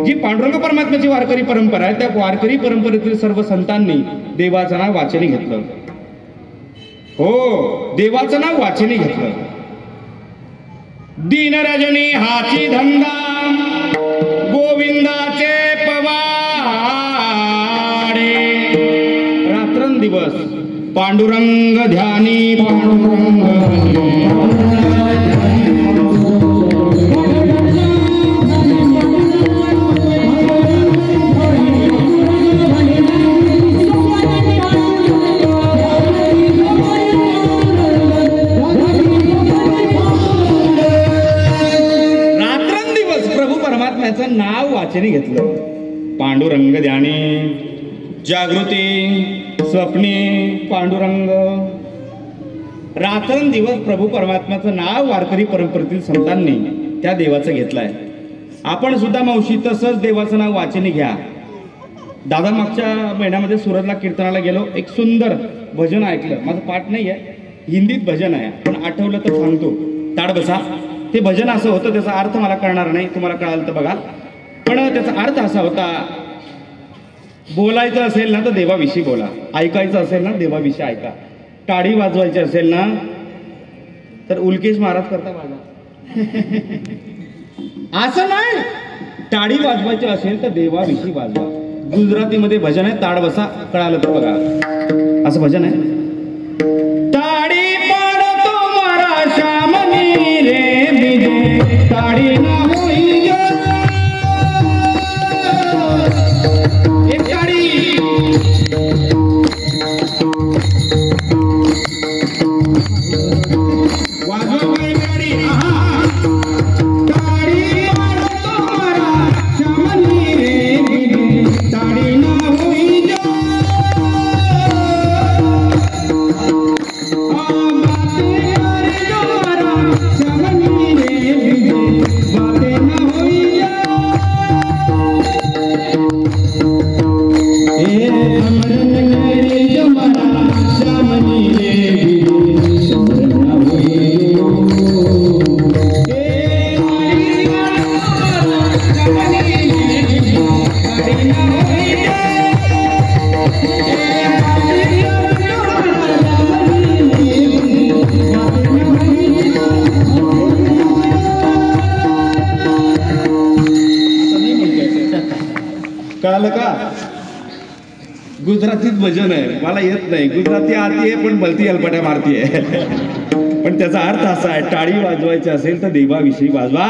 जी पांडुरंग परमात्म्याची वारकरी परंपरा आहे त्या वारकरी परंपरेतील सर्व संतांनी देवाचं नाव वाचने घेतलं. हो, देवाचं नाव वाचने घेतलं. दीन रजनी हाची धंदा गोविंदाचे पवाडे. रात्रंदिवस पांडुरंग ध्यानी पांडुरंग. परमात्म्याचं नाव वाचने घेतलं. पांडुरंग ध्यानी जागृती स्वप्ने पांडुरंग. रात्रंदिवस प्रभू परमात्म्याचं नाव वारकरी परंपरेतील संतांनी त्या देवाचं घेतलंय. आपण सुद्धा मावशी तसंच देवाचं नाव वाचने घ्या. दादा मागच्या महिन्यामध्ये सुरतला कीर्तनाला गेलो. एक सुंदर भजन ऐकलं. माझं पाठ नाही आहे, हिंदीत भजन आहे पण आठवलं तर सांगतो. ताड बसा. ते भजन असं होतं, त्याचा अर्थ मला कळणार नाही, तुम्हाला कळालं तर बघा. पण त्याचा अर्थ असा होता, बोलायचं असेल ना तर देवाविषयी बोला, ऐकायचं असेल ना देवाविषयी ऐका, टाळी वाजवायची असेल ना तर उल्केश महाराज करता वाजा. असं नाही, टाळी वाजवायची असेल तर देवाविषयी वाजवा. गुजरातीमध्ये भजन आहे ताड बसा, कळालं तर बघा. असं भजन आहे. टाळी पाडतो मारा श्यामनी रे बिजे टाळी ना होई एक टाळी. वाजवा काय टाळी. टाळी पाडतो मारा श्यामनी रे बिजे टाळी ना होई कळालं का? गुजरातीत भजन आहे, मला येत नाही. गुजराती आती आहे पण भलती अलपट्या मारती आहे. पण त्याचा अर्थ असा आहे, टाळी वाजवायची असेल तर देवाविषयी वाजवा,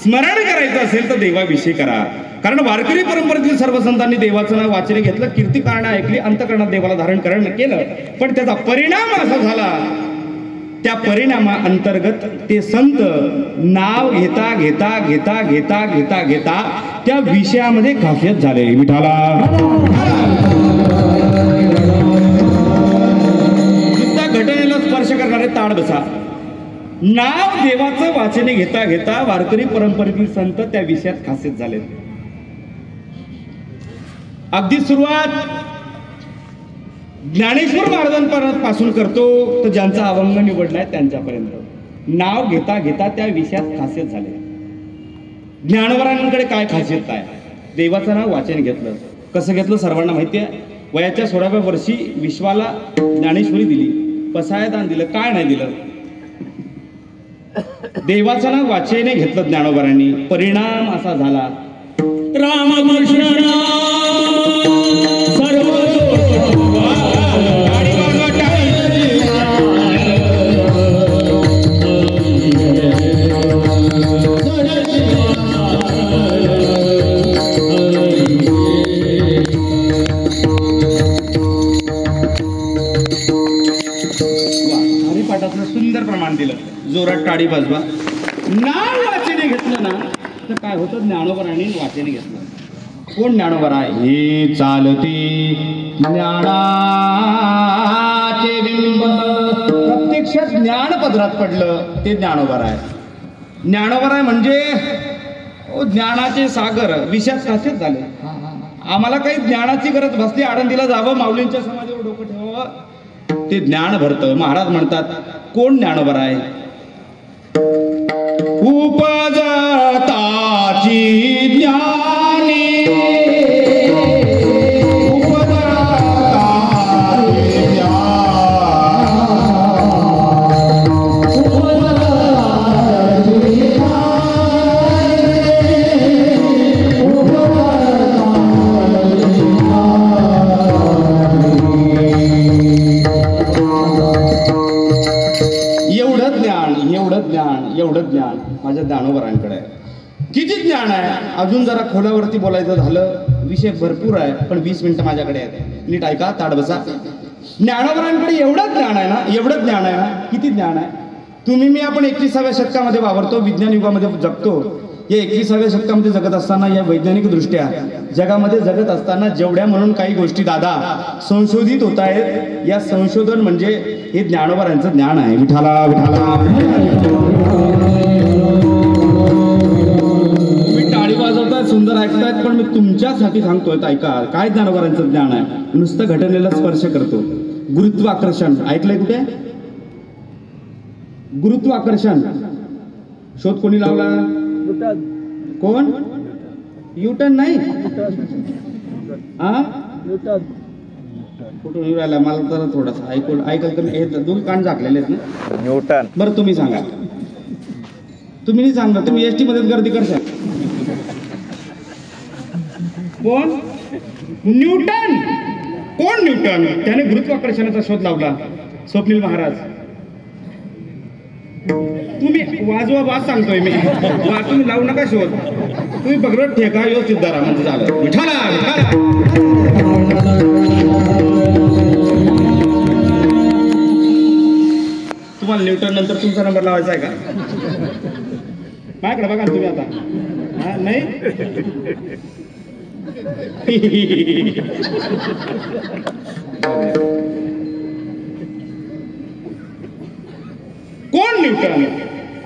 स्मरण करायचं असेल तर देवाविषयी करा. कारण वारकरी परंपरेतील सर्व संतांनी देवाचं नाव वाचने घेतलं, कीर्ती कारण ऐकली, अंतकरणात देवाला धारण केलं. पण त्याचा परिणाम असा झाला, त्या परिणामा अंतर्गत ते संत नाव घेता घेता घेता घेता घेता घेता त्या विषयामध्ये खासियत झाले. विठाला नुसत्या घटनेला स्पर्श करणारे ताड बसा. नाव देवाचं वाचने घेता घेता वारकरी परंपरेतील संत त्या विषयात खासियत झाले. अगदी सुरुवात ज्ञानेश्वर महाराजांपासून करतो तर ज्यांचा अभंग निवडलाय त्यांच्यापर्यंत नाव घेता घेता त्या विषयात खासियत झाले. ज्ञानवरांकडे काय खासियत आहे? देवाचं नाव वाचन घेतलं. कसं घेतलं सर्वांना माहिती आहे. वयाच्या 16व्या वर्षी विश्वाला ज्ञानेश्वरी दिली, पसायदान दिलं, काय नाही दिलं. देवाचं नाव वाचने घेतलं ज्ञानोबरांनी. परिणाम असा झाला, रामकृष्ण सर्व सुंदर प्रमाण दिलं. जोरात टाळी वाजवा. नाव वाचने घेतलं ना तर काय होतं, ज्ञानोबरांनी वाचने घेतलं. कोण ज्ञानोबर आहे? हे चालते ज्ञानाचे बिंब, प्रत्यक्षात ज्ञान पदरात पडलं ते ज्ञानोबर आहे. ज्ञानोबर आहे म्हणजे ज्ञानाचे सागर विषयात खासियत झाले. आम्हाला काही ज्ञानाची गरज बसली, आळंदीला जावं, माऊलींच्या समाधीवर डोकं ठेवावं, ते ज्ञान भरतं. महाराज म्हणतात कोण ज्ञानोबर आहे? उपजताची ज्ञानी एवढं ज्ञान माझ्या ज्ञानोबरांकडे आहे. किती ज्ञान आहे? अजून जरा खोलावरती बोलायचं झालं, विषय भरपूर आहे, पण 20 मिनिटं माझ्याकडे आहेत. नीट ऐका, ताड बसा. ज्ञानोबरांकडे एवढं ज्ञान आहे ना, एवढं ज्ञान आहे ना. किती ज्ञान आहे? तुम्ही मी आपण 21व्या शतकामध्ये वावरतो, विज्ञान युगामध्ये जगतो. या 21व्या शतकामध्ये जगत असताना, या वैज्ञानिक दृष्ट्या जगामध्ये जगत असताना जेवढ्या म्हणून काही गोष्टी दादा संशोधित होत आहेत, या संशोधन म्हणजे हे ज्ञानोबरांचं ज्ञान आहे. विठाला विठाला. तुम्ही टाळी वाजवतायत, सुंदर ऐकतायत, पण मी तुमच्यासाठी सांगतोय, ऐका काय ज्ञानोबरांचं ज्ञान आहे. नुसतं घटनेला स्पर्श करतो. गुरुत्वाकर्षण ऐकलंय कुठे? गुरुत्वाकर्षण शोध कोणी लावला? कोण? न्यूटन नाही. कुठून येऊ राहिला मला तर थोडासा ऐकल तर हे दोन कान झाकलेले आहेत ना. न्यूटन. बरं तुम्ही सांगा. तुम्ही नाही सांगा, तुम्ही एसटी मध्ये गर्दी करशाल. कोण? न्यूटन. कोण न्यूटन? त्याने गुरुत्वाकर्षणाचा शोध लावला. स्वप्नील महाराज. तुम्ही वाजवा वाज सांगतोय मी, तुम्ही लावू नका शोध. तुम्ही बघत ठेका व्यवस्थित धरा म्हणजे झालं. विठाला तुम्हाला न्यूटन नंतर तुमचा नंबर लावायचा आहे का? माझ्याकडे बघा तुम्ही आता. नाही कोण न्यूटन?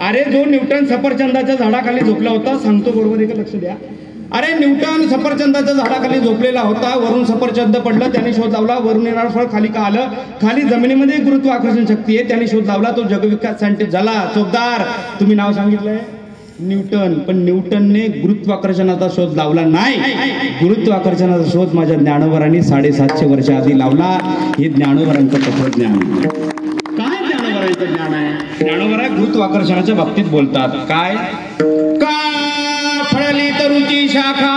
अरे जो न्यूटन सफरचंदाच्या झाडाखाली झोपला होता, सांगतो बरोबर आहे का? लक्ष द्या. अरे न्यूटन सफरचंदाच्या झाडाखाली झोपलेला होता, वरून सफरचंद पडलं, त्याने शोध लावला. वरून येणार फळ खाली का आलं? खाली जमिनीमध्ये गुरुत्वाकर्षण शक्ती आहे, त्याने शोध लावला. तो जगविख्यात सायंटिस्ट झाला. चोपदार. तुम्ही नाव सांगितलंय न्यूटन, पण न्यूटनने गुरुत्वाकर्षणाचा शोध लावला नाही. गुरुत्वाकर्षणाचा शोध माझ्या ज्ञानोबरांनी 750 वर्ष आधी लावला. हे ज्ञानोबरांचं तत्वज्ञान. काय ज्ञानोबरांचं ज्ञान आहे? ज्ञानोबरा गुरुत्वाकर्षणाच्या बाबतीत बोलतात. काय? का फळली तरुची शाखा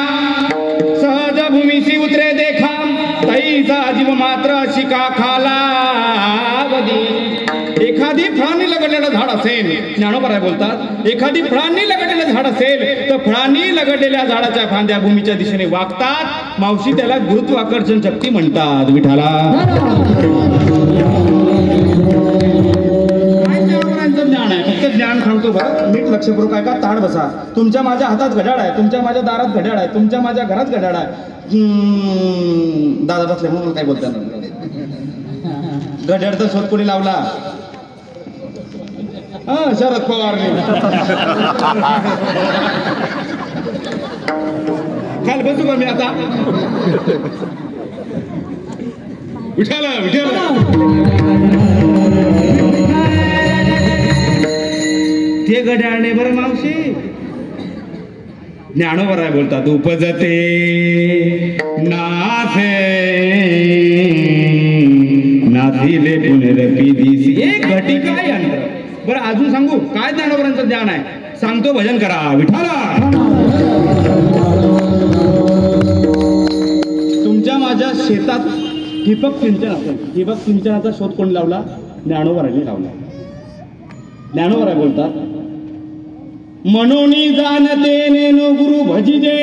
सहज भूमीसी उतरे देखा तैसा जीव मात्र शिका खाला एखादी फळांनी लगडलेलं झाड असेल, ज्ञानोबा बोलतात, एखादी फळांनी लगडलेलं झाड असेल तर फळांनी लगडलेल्या झाडाच्या फांद्या भूमीच्या दिशेने वागतात. मावशी त्याला गुरुत्वाकर्षण शक्ती म्हणतात. विठाला ज्ञान आहे, फक्त ज्ञान सांगतो बरं, नीट लक्षपूर्वक ऐका, ताड बसा. तुमच्या माझ्या हातात घड्याळ आहे, तुमच्या माझ्या दारात घड्याळ आहे, तुमच्या माझ्या घरात घड्याळ आहे. दादा बसले म्हणून काय बोलता ना, घड्याळचा शोध कोणी लावला? शरद पवारने. खाली बसू का मी आता? विठाला विठाला ते घड्याळने बरं मावशी. ज्ञानोबा राय बोलतात, उपजते नाथे नाथिले पुनरपी दिसी एक घटिका यंत्र. बरं अजून सांगू काय ज्ञानोबरांचं ज्ञान आहे? सांगतो, भजन करा. विठाला तुमच्या माझ्या शेतात ठिबक सिंचन असेल, ठिबक सिंचनाचा शोध कोणी लावला? ज्ञानोबरांनी लावला. ज्ञानोबा राय बोलतात, मनोनी जाणते नेनो गुरु भजिजे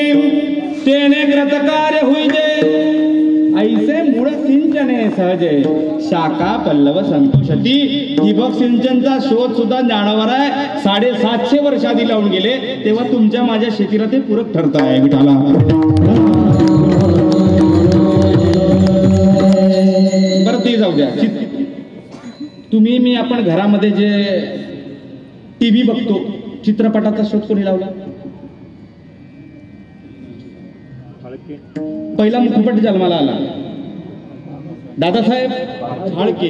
तेने ग्रत कार्य होईजे ऐसे मूळ सिंचने सहजे शाखा पल्लव संतोषती. ठिबक सिंचनचा शोध सुद्धा ज्ञानोबा राय 750 वर्ष आधी लावून गेले, तेव्हा तुमच्या माझ्या शेतीला ते पूरक ठरत आहे. विठाला बरं ते जाऊ द्या. तुम्ही मी आपण घरामध्ये जे टीव्ही बघतो, चित्रपटाचा शोध कोणी लावला? पहिला मुखपट जन्माला आला दादासाहेब फाळके.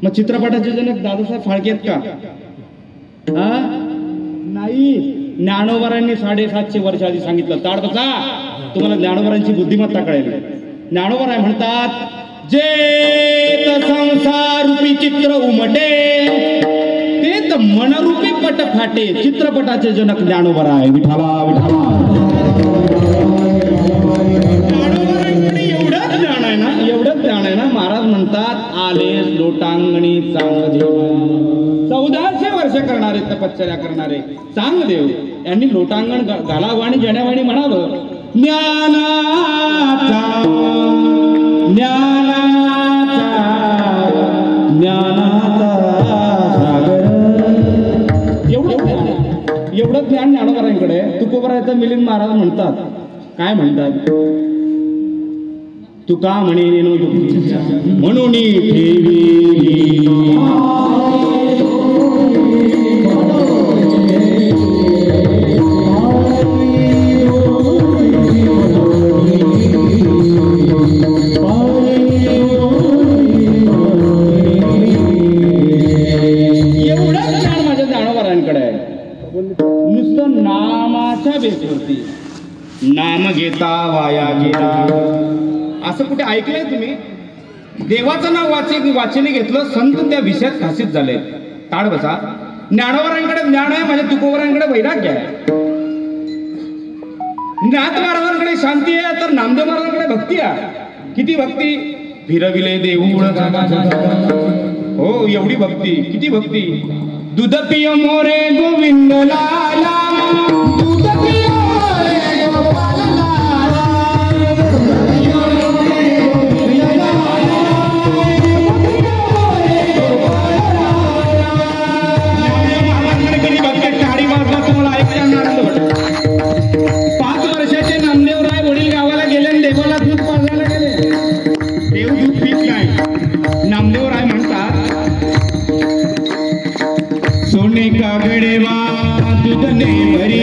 मग चित्रपटाचे जनक दादासाहेब फाळके आहेत का? नाही. ज्ञानोबारांनी 750 वर्ष आधी सांगितलं. ताड बसा, तुम्हाला ज्ञानोबारांची बुद्धिमत्ता कळेल. ज्ञानोबा म्हणतात, जे संसार रूपी चित्र उमटे ते मनरूपी पट फाटे. चित्रपटाचे जनक ज्ञानोबा आहे. विठाला विठाला एवढंच ज्ञान आहे ना, एवढंच ज्ञान आहे ना. महाराज म्हणतात, आले लोटांगणी चांगदेव. 1400 वर्ष करणारे तपश्चर्या करणारे चांगदेव यांनी लोटांगण घालावं आणि जण्यावाणी म्हणावं, ज्ञानाचा ज्ञानाचा ज्ञानाचा सागर. एवढं ज्ञान ज्ञानोबारांकडे. तुकोबारायचं मिलिंद महाराज म्हणतात, काय म्हणतात? तुका म्हणे म्हणून ठेवी नुसतं नामाच्या बेसवरती. नाम घेता वाया गेला असं कुठे ऐकलंय तुम्ही? देवाचं नाव वाचीने घेतलं, संत त्या विषयात खासित झाले. ताड बसा. ज्ञानोबारांकडे ज्ञान आहे, माझ्या तुकोबारांकडे वैराग्य आहे. नाथ महाराजांकडे शांती आहे, तर नामदेव महाराजांकडे भक्ती आहे. किती भक्ती? फिरविले देऊळ. हो एवढी भक्ती. किती भक्ती? दूध पिय मोरे गोविंद लाला, दूध पिय मोरे गोपाल लाला, कधी भक्ती टाळी वाजला तुम्हाला ऐकताना आनंद वाटतो. 5 वर्षाचे नामदेवराय वडील गावाला गेले आणि देवाला दूध पाजायला गेले. देव दूध पीत नाही. नामदेवराय म्हणतात, सोने का गड़ेवा दूध ने भरी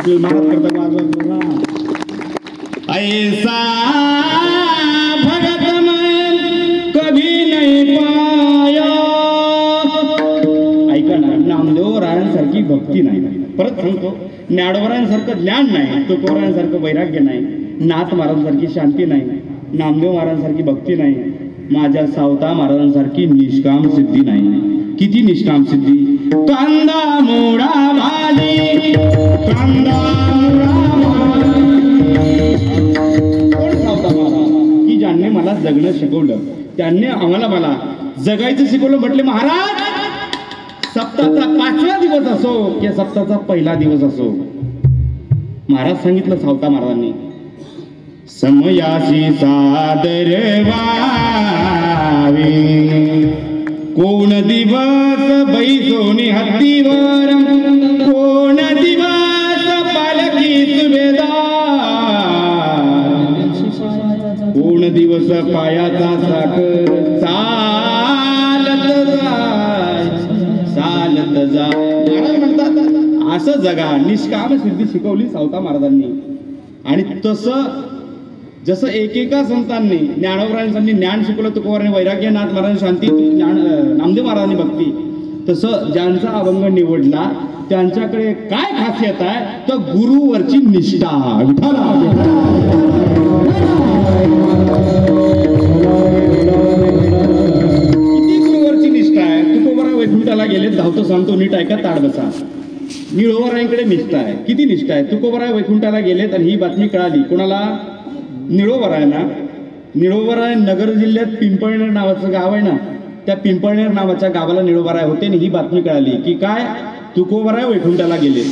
टोपी महाराज करता वाजवा ऐसा भगत मैं कभी नहीं पाया. ऐका ना, नामदेवरायांसारखी भक्ती नाही. परत सांगतो, ज्ञानोबरायांसारखं ज्ञान नाही, तुकोबरायांसारखं वैराग्य नाही, नाथ महाराजांसारखी शांती नाही, नामदेव महाराजांसारखी भक्ती नाही, माझ्या सावता महाराजांसारखी निष्काम सिद्धी नाही. किती निष्काम सिद्धी. कांदा मोडा भाजी, कांदा मोडा कोण सावता महाराज की ज्यांनी मला जगणं शिकवलं, त्यांनी मला जगायचं शिकवलं. म्हटले महाराज, सप्ताहाचा 5वा दिवस असो किंवा सप्ताहाचा पहिला दिवस असो, महाराज सांगितलं सावता महाराजांनी, समयाशी सादर व्हावे, कोण दिवस बैसोनी हत्तीवर, कोण दिवस पालखी सुभेदार, कोण दिवस पायाचा साखर चालत जा. महाराज म्हणतात असं जगा. निष्काम सिद्धी शिकवली सावता महाराजांनी. आणि तसं जसं एकेका संतांनी, ज्ञानोबरायांनी ज्ञान शिकवलं, तुकोबारांनी वैराग्य, नाथ महाराजांनी शांती, नामदेव महाराजांनी भक्ती, तसं ज्यांचा अभंग निवडला त्यांच्याकडे काय खासियत आहे तर गुरुवरची निष्ठा. किती गुरुवरची निष्ठा आहे. तुकोबारा वैकुंठाला गेले, धावतो सांगतो नीट ऐका, ताड बसा. निळोबारायांकडे निष्ठा आहे. किती निष्ठा आहे. तुकोबारा वैकुंठाला गेलेत आणि ही बातमी कळाली कोणाला? निळोबरायांना. निळोबराय नगर जिल्ह्यात पिंपळनेर नावाचं गाव आहे ना, त्या पिंपळनेर नावाच्या गावाला निळोबराय होते. आणि ही बातमी कळाली की काय, तुकोबाराय वैकुंठाला गेले.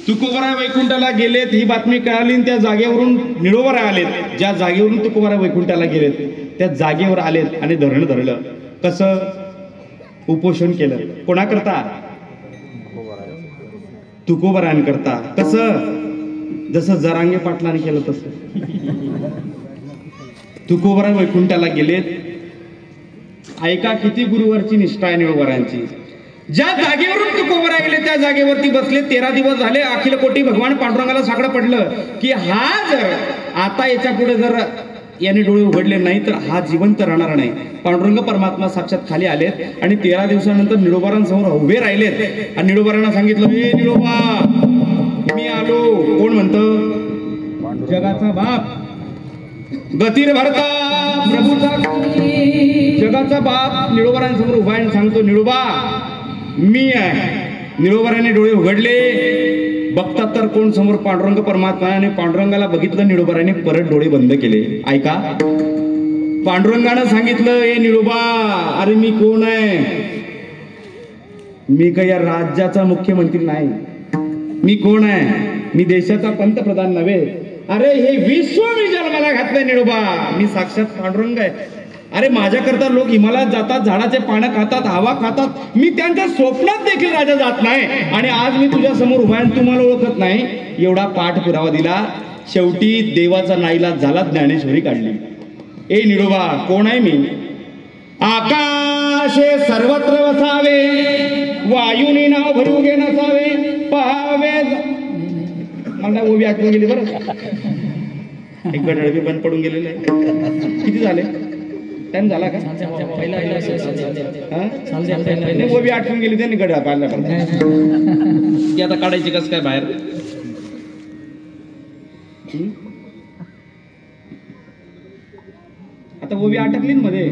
तुकोबाराय वैकुंठाला गेलेत ही बातमी कळाली. आणि त्या जागेवरून निळोबराय आलेत. ज्या जागेवरून तुकोबाराय वैकुंठाला गेलेत त्या जागेवर आलेत आणि धरण धरलं. कसं? उपोषण केलं. कोणाकरता? तुकोबारायांकरता. कसं? जसं जरांगे पाटलांनी केलं तसं. तुकोबाराय वैकुंठाला गेलेत. ऐका किती गुरुवरची निष्ठा आहे निळोबरायांची. ज्या जागेवरून तुकोबाराय गेले त्या जागेवरती बसले. 13 दिवस झाले. अखिल कोटी भगवान पांडुरंगाला साकडं पडलं की हा जर आता याच्या पुढे जर याने डोळे उघडले नाही तर हा जिवंत राहणार नाही. पांडुरंग परमात्मा साक्षात खाली आलेत आणि 13 दिवसानंतर निळोबारांसमोर उभे राहिलेत. आणि निळोबारांना सांगितलं, ए निळोबा मी आलो. कोण म्हणतं? जगाचा बाप, गतीर भरता प्रभूचा, जगाचा बाप निळोबारांसमोर उभा आहे. सांगतो, निळोबा मी आहे. निळोबाराने डोळे उघडले. बघतात तर कोण? समोर पांडुरंग परमात्मा. आणि पांडुरंगाला बघितलं निळोबाराने परत डोळे बंद केले. ऐका, पांडुरंगानं सांगितलं, ए निळोबा, अरे मी कोण आहे? मी काही या राज्याचा मुख्यमंत्री नाही. मी कोण आहे? मी देशाचा पंतप्रधान नव्हे. अरे हे विश्व मी जन्माला घातलंय निळोबा. मी साक्षात पांडुरंग आहे. अरे माझ्याकरता लोक हिमालयात जातात, झाडाचे पानं खातात, हवा खातात. मी त्यांच्या स्वप्नात देखील राजा जात नाही. आणि आज मी तुझ्या समोर उभा आहे, तू मला ओळखत नाही. एवढा पाठ पुरावा दिला. शेवटी देवाचा नाईलाज झाला, ज्ञानेश्वरी काढली. ए निळोबा, कोण आहे मी? आकाशे सर्वत्र वसावे, वायूनी नाव भरुगे नसावे, पाहावे. मला उभी आठवून गेली बरं. एक गडळबी बंद पडून गेलेलं आहे. किती झाले? टाइम झाला का? उभी आठवून गेली त्यांनी गडा पाहिला. ती आता काढायची कसं काय बाहेर? आता उभी अटकली मध्ये,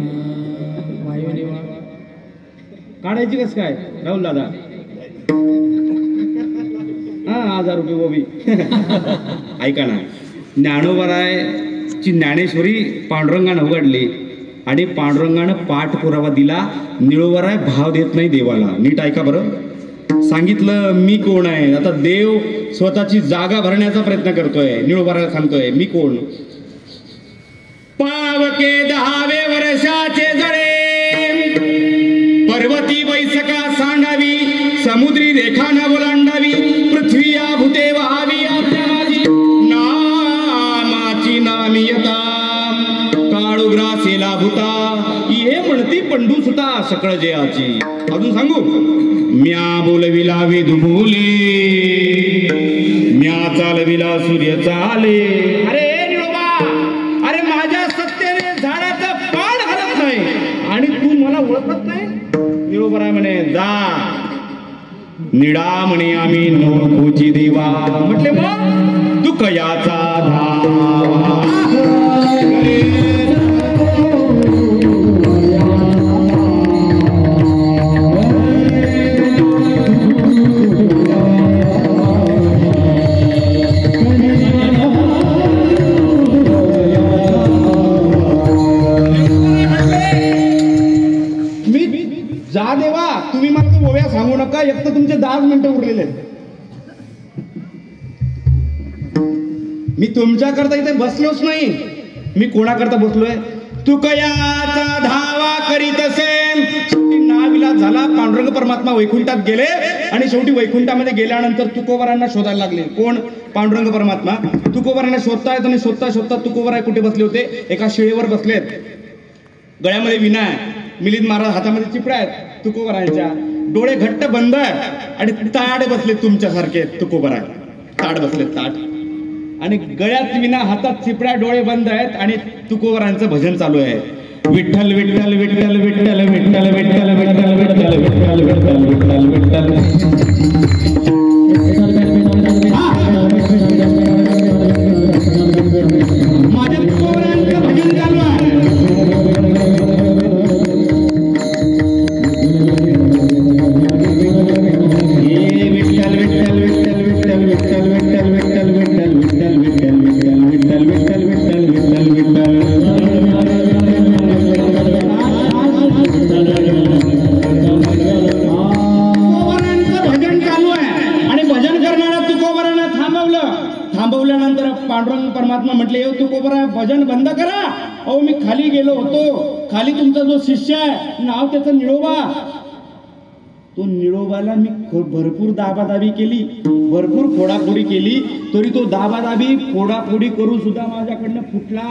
काढायची कसं काय राहुल दादा? 1000 रुपये उभी. ऐका ना, ज्ञानोबरायची ज्ञानेश्वरी पांडुरंगानं उघडली आणि पांडुरंगानं पाठ पुरावा दिला. निळोबराय भाव देत नाही देवाला. नीट ऐका बरं. सांगितलं मी कोण आहे. आता देव स्वतःची जागा भरण्याचा प्रयत्न करतोय. निळोबरायला सांगतोय मी कोण. पावके 10वे वर्षाचे जळे, पर्वती बैसका सांडावी, समुद्री रेखा न ओलांडावी, पृथ्वी या भूते व्हावी आज्ञा माझी, नामाची नामियता काळुग्रासेला भूता. ये म्हणती पंडू सुता. सकळ जयाची. अजून सांगू. म्या बोलविला वेद बोले, म्या चालविला सूर्य चाले. अरे निळोबा, अरे माझ्या सत्तेने झाडाचा पान हलत नाही आणि तू मला ओळखत नाही. निळोबा म्हणे जा निडा म्हणे आम्ही नवखोची देवा. म्हटले मग तू कयाचा धावा. जा देवा, तुम्ही मला ओव्या सांगू नका. एक तर तुमचे 10 मिनिटं उरलेले. मी तुमच्याकरता इथे बसलोच नाही. मी कोणाकरता बसलोय. तू कयाचा धावा करीत असेल. शेवटी नाविलाज झाला. पांडुरंग परमात्मा वैकुंठात गेले आणि शेवटी वैकुंठामध्ये गेल्यानंतर तुकोबारांना शोधायला लागले. कोण? पांडुरंग परमात्मा. तुकोबारांना शोधतायत आणि शोधता तुकोबाराय कुठे बसले होते? एका शिळेवर बसलेत. गळ्यामध्ये विणा आहे. मिलिंद महाराज हातामध्ये चिपड्या आहेत तुकोबारायांच्या. डोळे घट्ट बंद आहेत आणि ताड बसले तुमच्यासारखे. तुकोबाराय ताड बसले ताड आणि गळ्यात विना हातात चिपड्या, डोळे बंद आहेत आणि तुकोबारांचं भजन चालू आहे. विठ्ठल विठ्ठल विठ्ठल विठ्ठल विठ्ठल विठ्ठल विठ्ठल विठ्ठल विठ्ठल विठ्ठल विठ्ठल माझ्या तुकोबारांचं भजन चालू आहे. पांडुरंग परमात्मा म्हटले तुकोबरा भजन बंद करा. अहो मी खाली गेलो होतो. खाली तुमचा जो शिष्य आहे नाव त्याचं निळोबा. तो निळोबाला मी भरपूर दाबादाबी केली, भरपूर फोडाफोडी केली, तरी तो दाबादाबी फोडाफोडी करून सुद्धा माझ्याकडनं फुटला.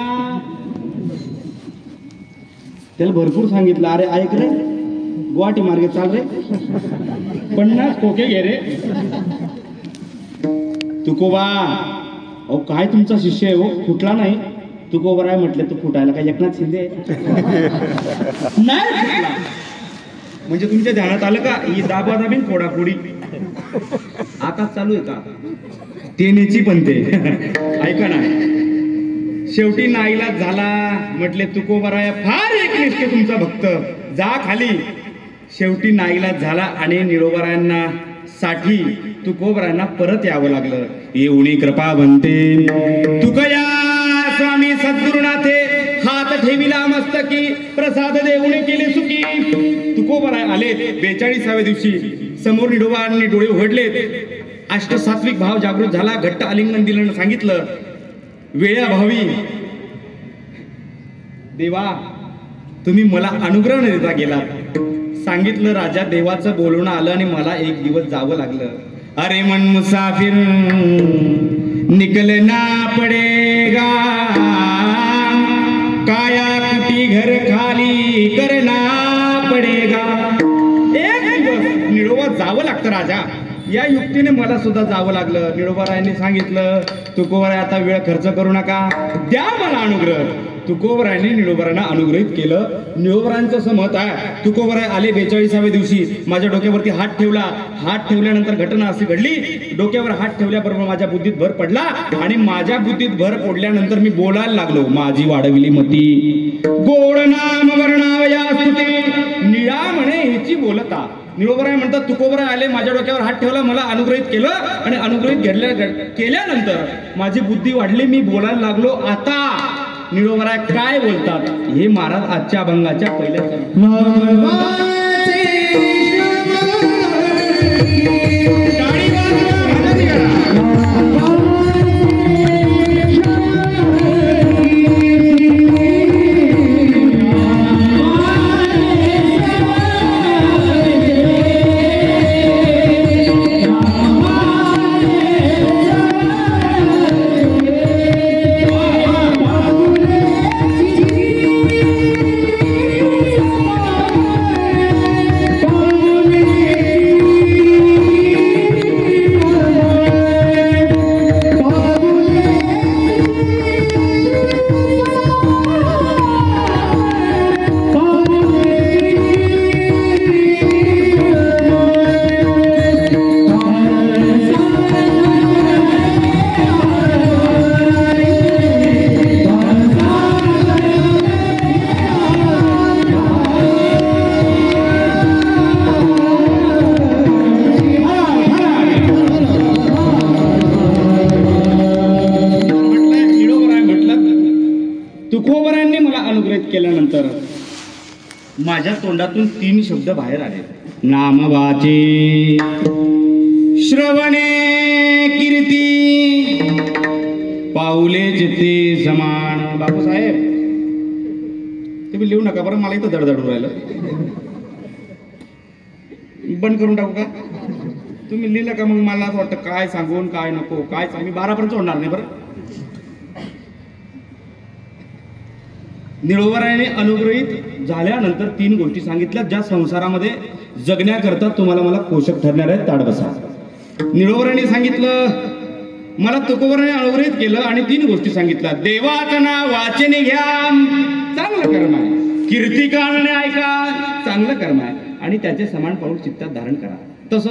त्याला भरपूर सांगितलं अरे ऐक रे गुवाहाटी मार्गे चाल रे 50 खोके घे रे. तुकोबा अहो काय तुमचा शिष्य आहे हो फुटला नाही. तुकोबराय म्हटले तू फुटायला काय एकनाथ शिंदे नाही फुटला. म्हणजे तुमच्या ध्यानात आलं का ही दाबादाबी फोडाफोडी आता चालू आहे का? तेनेची पण ते ऐका ना. शेवटी नाईलाज झाला. म्हटले तुकोबराय फार एकनिष्ठ तुमचा भक्त जा खाली. शेवटी नाईलाज झाला आणि निळोबरायांना साठी तुकोबरायांना परत यावं लागलं. एवढी कृपा बनते तुकया स्वामी सद्गुरुनाथे हात ठेविला मस्तकी प्रसाद देऊने केले सुखी. तुकोबराय आले 42व्या दिवशी. समोर निळोबांनी डोळे उघडलेत. अष्टसात्विक भाव जागृत झाला. घट्ट आलिंगन दिलं. सांगितलं वेळाभावी देवा तुम्ही मला अनुग्रह न देता गेला. सांगितलं राजा देवाचं बोलवणं आलं आणि मला एक दिवस जावं लागलं. अरे मन मुसाफिर निकलना पडेगा काया कुटी घर खाली करना पडेगा. एक दिवस निळोबा जावं लागतं राजा. या युक्तीने मला सुद्धा जावं लागलं. निळोबारायांनी सांगितलं तुकोबराय आता वेळ खर्च करू नका द्या मला अनुग्रह. तुकोबरायांनी निळोबरायांना अनुग्रहित केलं. निळोबरायांचं असं मत आहे तुकोबराय आले 42व्या दिवशी. माझ्या डोक्यावरती हात ठेवला. हात ठेवल्यानंतर घटना अशी घडली. डोक्यावर हात ठेवल्याबरोबर माझ्या बुद्धीत भर पडला आणि माझ्या बुद्धीत भर पडल्यानंतर मी बोलायला लागलो. माझी वाढविली मती गोड नाम वर्णावया स्तुती. निळा म्हणे ह्याची बोलता. निळोबराय म्हणतात तुकोबराय आले माझ्या डोक्यावर हात ठेवला मला अनुग्रहित केलं आणि अनुग्रहित केल्यानंतर माझी बुद्धी वाढली. मी बोलायला लागलो. आता निळोबराय काय बोलतात हे महाराज आजच्या अभंगाच्या पहिल्या माझ्या तोंडातून 3 शब्द बाहेर आले. नाम वाचे श्रवणे कीर्ती पाऊले जिथे समान. बापूसाहेब तुम्ही लिहू नका बरं, मला इथं दडदडून राहिलं. बंद करून टाकू का? तुम्ही लिहिलं का मग मला असं वाटतं काय सांगून काय नको काय सांग. मी 12 पर्यंत सोडणार नाही बरं. निळोबरायाने अनुग्रहित झाल्यानंतर 3 गोष्टी सांगितल्या ज्या संसारामध्ये जगण्याकरता तुम्हाला मला पोषक ठरणार आहेत. ताड बसा. निळोबरायाने सांगितलं, मला तुकोबरायाने अनुग्रहित केलं आणि 3 गोष्टी सांगितल्या. देवाचं नाव वाचने घ्या, चांगलं कर्म आहे. कीर्ती काढणे ऐका, चांगलं कर्म आहे. आणि त्याचे समान पाऊल चित्तात धारण करा. तसं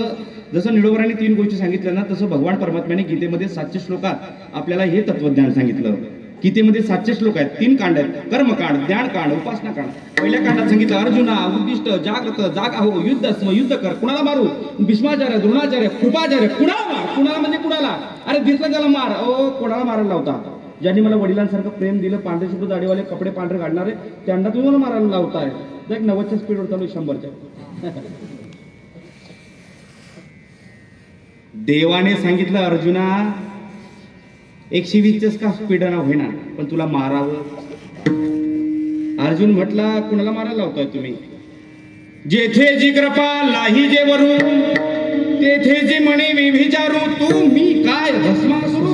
जसं निळोबरायाने 3 गोष्टी सांगितल्या ना, तसं भगवान परमात्म्याने गीतेमध्ये 700 श्लोकात आपल्याला हे तत्वज्ञान सांगितलं. गीतेमध्ये 700 श्लोक आहेत. 3 कांड आहेत. कर्मकांड, ज्ञानकांड, उपासना कांड. पहिल्या कांडात सांगितलं, अर्जुना उद्दिष्ट जागृत जागा हो, युद्ध स्म युद्ध कर. कुणाला मारू? भीष्माचार्य, द्रोणाचार्य, कृपाचार्य. कुणाला मार? कुणाला म्हणजे कुणाला? अरे दिसलं त्याला मार. ओ कोणाला मारायला लावता? ज्यांनी मला वडिलांसारखं प्रेम दिलं, पांढरे शुभ्र दाढीवाले, कपडे पांढरे काढणारे, त्यांना तुम्ही मला मारायला लावताय. एक 90च्या स्पीडवर चालू 100च्या. देवाने सांगितलं, अर्जुना 120च का स्पीडनं होईना पण तुला मारावं. अर्जुन म्हटला, कुणाला मारायला लावताय तुम्ही? जेथे जी कृपा लाही जे वरू, तेथे जे म्हणे मी विचारू, तू मी काय भस्मासुरू.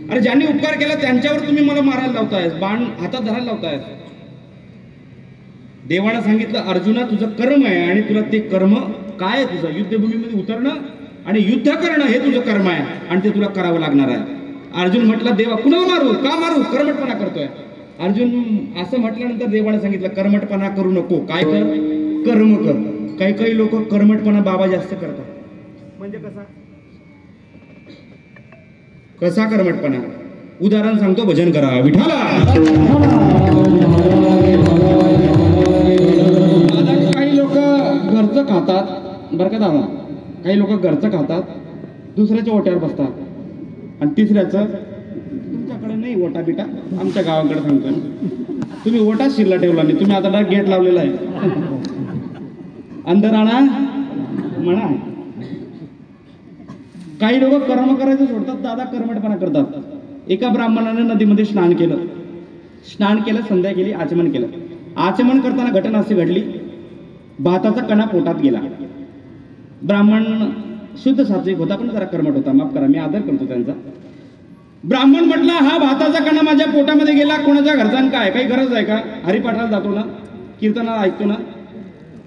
अरे ज्यांनी उपकार केला त्यांच्यावर तुम्ही मला मारायला लावताय, बाण हातात धरायला लावताय. देवानं सांगितलं, अर्जुना तुझं कर्म आहे आणि तुला ते कर्म काय आहे तुझं? युद्धभूमीमध्ये उतरणं आणि युद्ध करणं हे तुझं कर्म आहे आणि ते तुला करावं लागणार आहे. अर्जुन म्हटला, देवा कुणाला मारू? का मारू? कर्मटपणा करतोय. अर्जुन असं म्हटल्यानंतर देवाने सांगितलं, कर्मटपणा करू नको. काय कर? कर्म कर. काही लोक कर्मटपणा बाबा जास्त करतात. म्हणजे कसा कर्मटपणा? उदाहरण सांगतो, भजन करा विठाला. काही लोक घरचं खातात बरं का दादा, काही लोक घरचं खातात, दुसऱ्याच्या ओट्यावर बसतात आणि तिसऱ्याचं, तुमच्याकडे नाही ओटा बिटा, आमच्या गावाकडे सांगतो, तुम्ही ओटा शिरला ठेवला नाही, तुम्ही आता गेट लावलेला आहे. अंदर आणा म्हणा. काही लोक कर्म करायचं सोडतात दादा, कर्मटपणा करतात. एका ब्राह्मणाने नदीमध्ये स्नान केलं, संध्या केली, आचमन केलं. आचमन करताना घटना अशी घडली, भाताचा कणा पोटात गेला. ब्राह्मण शुद्ध सात्विक होता पण जरा कर्मट होता, माफ करा मी आदर करतो त्यांचा. ब्राह्मण म्हटला, हा भाताचा कणा माझ्या पोटामध्ये गेला, कोणाच्या घरचा काय? काही गरज आहे का? हरिपाठाला जातो ना, कीर्तनाला ऐकतो ना.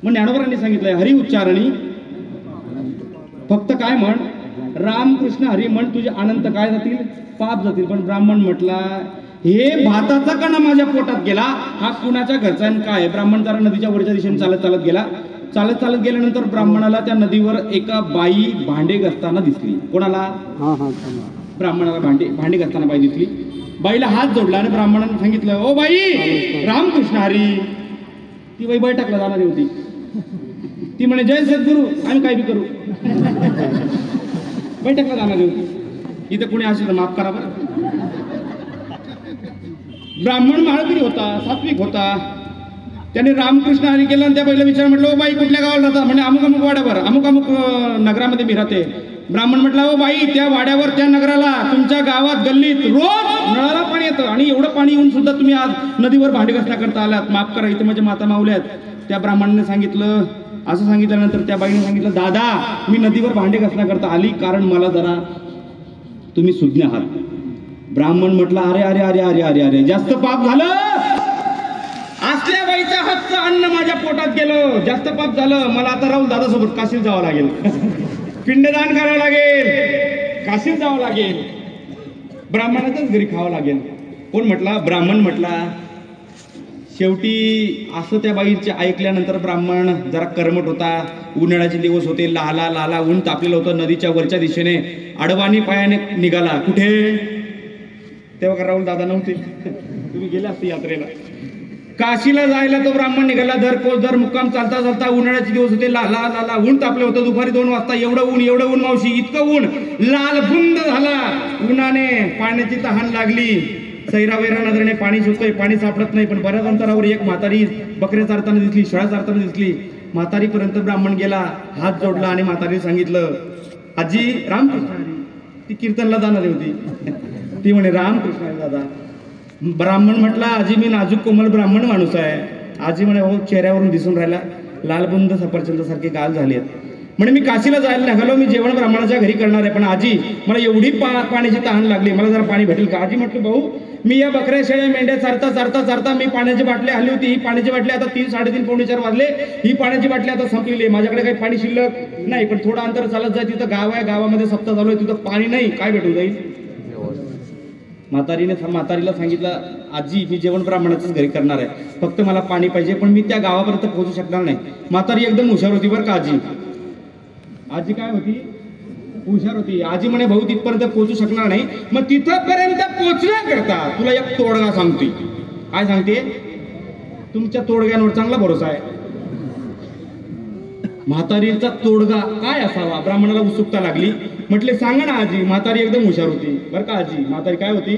मग ज्ञानोबरांनी सांगितलंय, हरी उच्चारणी फक्त काय म्हण, राम कृष्ण हरी म्हण, तुझे अनंत काय जातील? पाप जातील. पण ब्राह्मण म्हटला, हे भाताचा कणा माझ्या पोटात गेला, हा कुणाच्या घरचा काय? ब्राह्मण जरा नदीच्या वरच्या दिशेने चालत गेला. चालत गेल्यानंतर ब्राह्मणाला त्या नदीवर एका बाई भांडे घासताना दिसली. कोणाला? ब्राह्मणाला भांडे घासताना बाई दिसली. बाईला हात जोडला आणि ब्राह्मणाने सांगितलं, ओ बाई रामकृष्ण हरी. ती बाई बैठकला जाणारी होती. ती म्हणे, जय सद्गुरू, आम्ही काय बी करू. बैठकला जाणारी होती. इथं कोणी असेल तर माफ करा बरं. ब्राह्मण माळकरी होता, सात्विक होता. त्याने रामकृष्ण हरी केलं आणि त्या बाईला विचार म्हटलं, ओ बाई कुठल्या गावाला राहता? म्हणजे अमुक अमुक वाड्यावर, अमुक अमुक नगरामध्ये मी राहते. ब्राह्मण म्हटलं, ओ बाई त्या वाड्यावर, त्या नगराला, तुमच्या गावात गल्लीत रोज नळाला पाणी येतं आणि एवढं पाणी येऊन सुद्धा तुम्ही आज नदीवर भांडी घासण्या करता आलात, माफ करा, इथे माझ्या माता माऊल्या आहेत. त्या ब्राह्मणाने सांगितलं. असं सांगितल्यानंतर त्या बाईने सांगितलं, दादा मी नदीवर भांडी घासण्या करता आली कारण मला जरा तुम्ही सुज्ञ आहात. ब्राह्मण म्हटलं, अरे अरे अरे अरे अरे अरे जास्त पाप झालं. असल्या बाईच्या हातचं अन्न माझ्या पोटात गेलं, जास्त पाप झालं. मला आता राहुल दादासोबत काशीला जावं लागेल, पिंडदान करावं लागेल, काशीला जावं लागेल, ब्राह्मणाच्याच घरी खावं लागेल. कोण म्हटला? ब्राह्मण म्हटला. शेवटी असं त्या बाईचे ऐकल्यानंतर ब्राह्मण जरा कर्मट होता. उन्हाळ्याचे दिवस होते, लाला ऊन तापलेलं होतं. नदीच्या वरच्या दिशेने अडवाणी पायाने निघाला. कुठे? तेव्हा का राहुल दादा नव्हते, तुम्ही गेले असते यात्रेला. काशीला जायला तो ब्राह्मण निघाला. दर मुक्काम चालता उन्हाळ्याचे दिवस होते, लाला ऊन तापले होतं. दुपारी 2 वाजता एवढं ऊन मावशी, इतकं ऊन, लाल बुंद झाला. उन्हाने पाण्याची तहान लागली. सैरा वैरा नजरेने पाणी शोधतोय, पाणी सापडत नाही. पण बऱ्याच अंतरावर एक म्हातारी बकऱ्या चारताना दिसली, शेळ्या चारताना दिसली. म्हातारीपर्यंत ब्राह्मण गेला, हात जोडला आणि म्हातारीने सांगितलं, आजी रामकृष्ण हरी. ती कीर्तनला जाणारी होती. ती म्हणे रामकृष्ण हरी दादा. ब्राह्मण म्हटला, आजी मी नाजूक कोमल ब्राह्मण माणूस आहे. आजी म्हणे हो, चेहऱ्यावरून दिसून राहिला, लालबुंद सफरचंदासारखे गाल झालेत. म्हणे मी काशीला जायला निघालो, मी जेवण ब्राह्मणाच्या घरी करणार आहे. पण आजी मला एवढी पाण्याची तहान लागली, मला जरा पाणी भेटेल का? आजी म्हटलं भाऊ, मी या बकऱ्या शेळ्या मेंढ्या चारता चारता चारता मी पाण्याची बाटली हल्ली होती. ही पाण्याची बाटली आता 3, 3:30, पावणे 4 वाजले. ही पाण्याची बाटली आता संपलेली आहे. माझ्याकडे काही पाणी शिल्लक नाही. पण थोडं अंतर चालत जाय, तिथं गाव आहे, गावामध्ये सप्ताह चालू आहे, तिथं पाणी नाही. काय भेटून जाईल? म्हातारीला सांगितलं, आजी मी जेवण ब्राह्मणाच्याच घरी करणार आहे, फक्त मला पाणी पाहिजे, पण मी त्या गावापर्यंत पोहोचू शकणार नाही. म्हातारी एकदम हुशार होती बरं का. आजी काय होती? हुशार होती. आजी म्हणे भाऊ तिथपर्यंत पोहोचू शकणार नाही, मग तिथपर्यंत पोहोचण्याकरता तुला एक तोडगा सांगते. काय सांगते? तुमच्या तोडग्यांवर चांगला भरोसा आहे. म्हातारीचा तोडगा काय असावा? ब्राह्मणाला उत्सुकता लागली. म्हटले सांगा ना आजी. म्हातारी एकदम हुशार होती बरं का. आजी म्हातारी काय होती?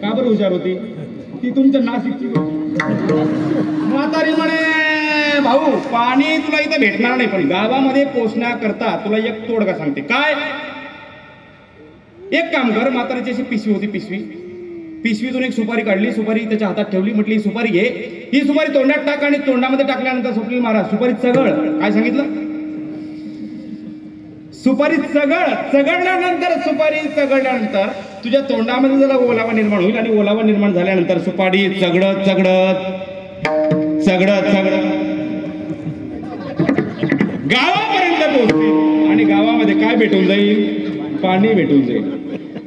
का बरं हुशार होती? ती तुमच्या नाशिकची होती. म्हातारी म्हणे भाऊ पाणी तुला इथं भेटणार नाही, पण गावामध्ये पोचण्याकरता तुला एक तोडगा सांगते. काय? एक काम कर. म्हातारीची अशी पिशवी होती, पिशवीतून एक सुपारी काढली, सुपारी त्याच्या हातात ठेवली. म्हटली ही सुपारी घे, ही सुपारी तोंडात टाक आणि तोंडामध्ये टाकल्यानंतर स्वप्नील महाराज सुपारी चगळ. काय सांगितलं? सुपारी चगळल्यानंतर सुपारी चगळल्यानंतर तुझ्या तोंडामध्ये जरा ओलावा निर्माण होईल आणि ओलावा निर्माण झाल्यानंतर सुपारी चगडत गावापर्यंत पोहोचतील आणि गावामध्ये काय भेटून जाईल? पाणी भेटून जाईल.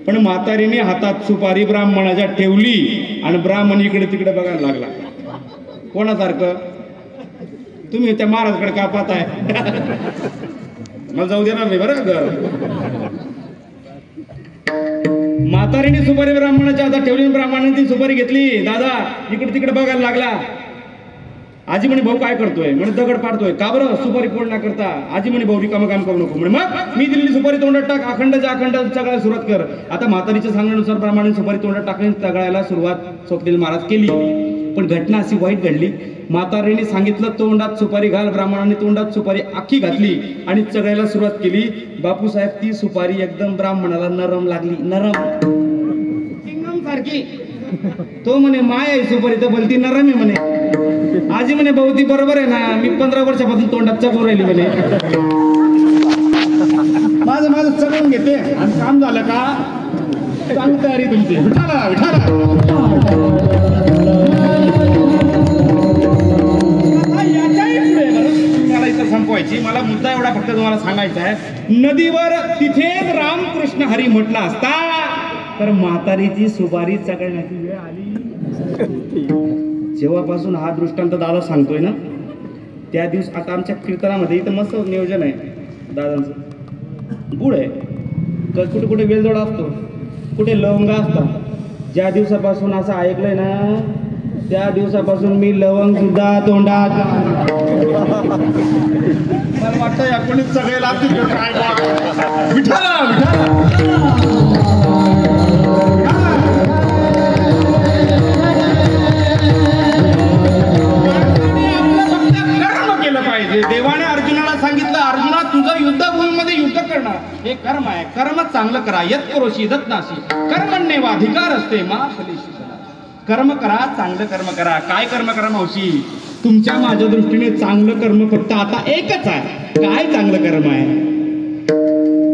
पण म्हातारीने हातात सुपारी ब्राह्मणाच्या ठेवली आणि ब्राह्मण इकडे तिकडे बघायला लागला. कोणासारखं? तुम्ही त्या महाराजकडे का पाहताय? मला जाऊ देणार नाही बरं. म्हातारीने सुपारी ब्राह्मणाच्या हातात ठेवली, ब्राह्मणाने ती सुपारी घेतली. दादा इकडे तिकडे बघायला लागला. आजी म्हणे भाऊ काय करतोय? म्हणे दगड पाडतोय. का बरं? सुपारी फोडण्याकरता. आजी म्हणे भाऊ रिकामं काम करू नको. म्हणे मग मी दिलेली सुपारी तोंडात टाक, अखंड चगळायला सुरुवात कर. आता म्हातारीच्या सांगण्यानुसार ब्राह्मणाने सुपारी तोंडात टाकली, चगळायला सुरुवात स्वप्नील महाराज केली. पण घटना अशी वाईट घडली. म्हातारीने सांगितलं तोंडात सुपारी घाल, ब्राह्मणाने तोंडात सुपारी आखी घातली आणि चगळायला सुरुवात केली. बापूसाहेब ती सुपारी एकदम ब्राह्मणाला नरम लागली, नरम सारखी. तो म्हणे माय आहे सुपारी तर बोलती नरम आहे म्हणे. आजी म्हणे भाऊ ती बरोबर आहे ना, मी 15 वर्षापासून तोंडात चगळून राहिली म्हणे. माझं चगळून घेते आणि काम झालं का चांगली तयारी तुमची. मला इथं संपवायची. मला मुद्दा एवढा फक्त तुम्हाला सांगायचा आहे. नदीवर तिथेच रामकृष्ण हरी म्हटला असता तर म्हातारीची सुपारी चगळण्याची वेळ आली. जेव्हापासून हा दृष्टांत दादा सांगतोय ना त्या दिवस, आता आमच्या कीर्तनामध्ये इथं मस्त नियोजन आहे दादांचं. गुळ आहे, कुठे कुठे वेलदोडा असतो, कुठे लवंगा असतात. ज्या दिवसापासून असं ऐकलंय ना त्या दिवसापासून मी लवंग सुद्धा तोंडात. मला वाटतं या कोणी सगळे लागतील. देवाने अर्जुनाला सांगितलं अर्जुना तुझं युद्धभूमीमध्ये युद्ध करणं हे कर्म आहे. कर्म चांगलं करा. यत् करोषि तत् नासी कर्मण्येव अधिकार असते मा फलेषु. कर्म करा, चांगलं कर्म करा. काय कर्म करा मावशी? तुमच्या माझ्या दृष्टीने चांगलं कर्म फक्त आता एकच आहे. काय चांगलं कर्म आहे?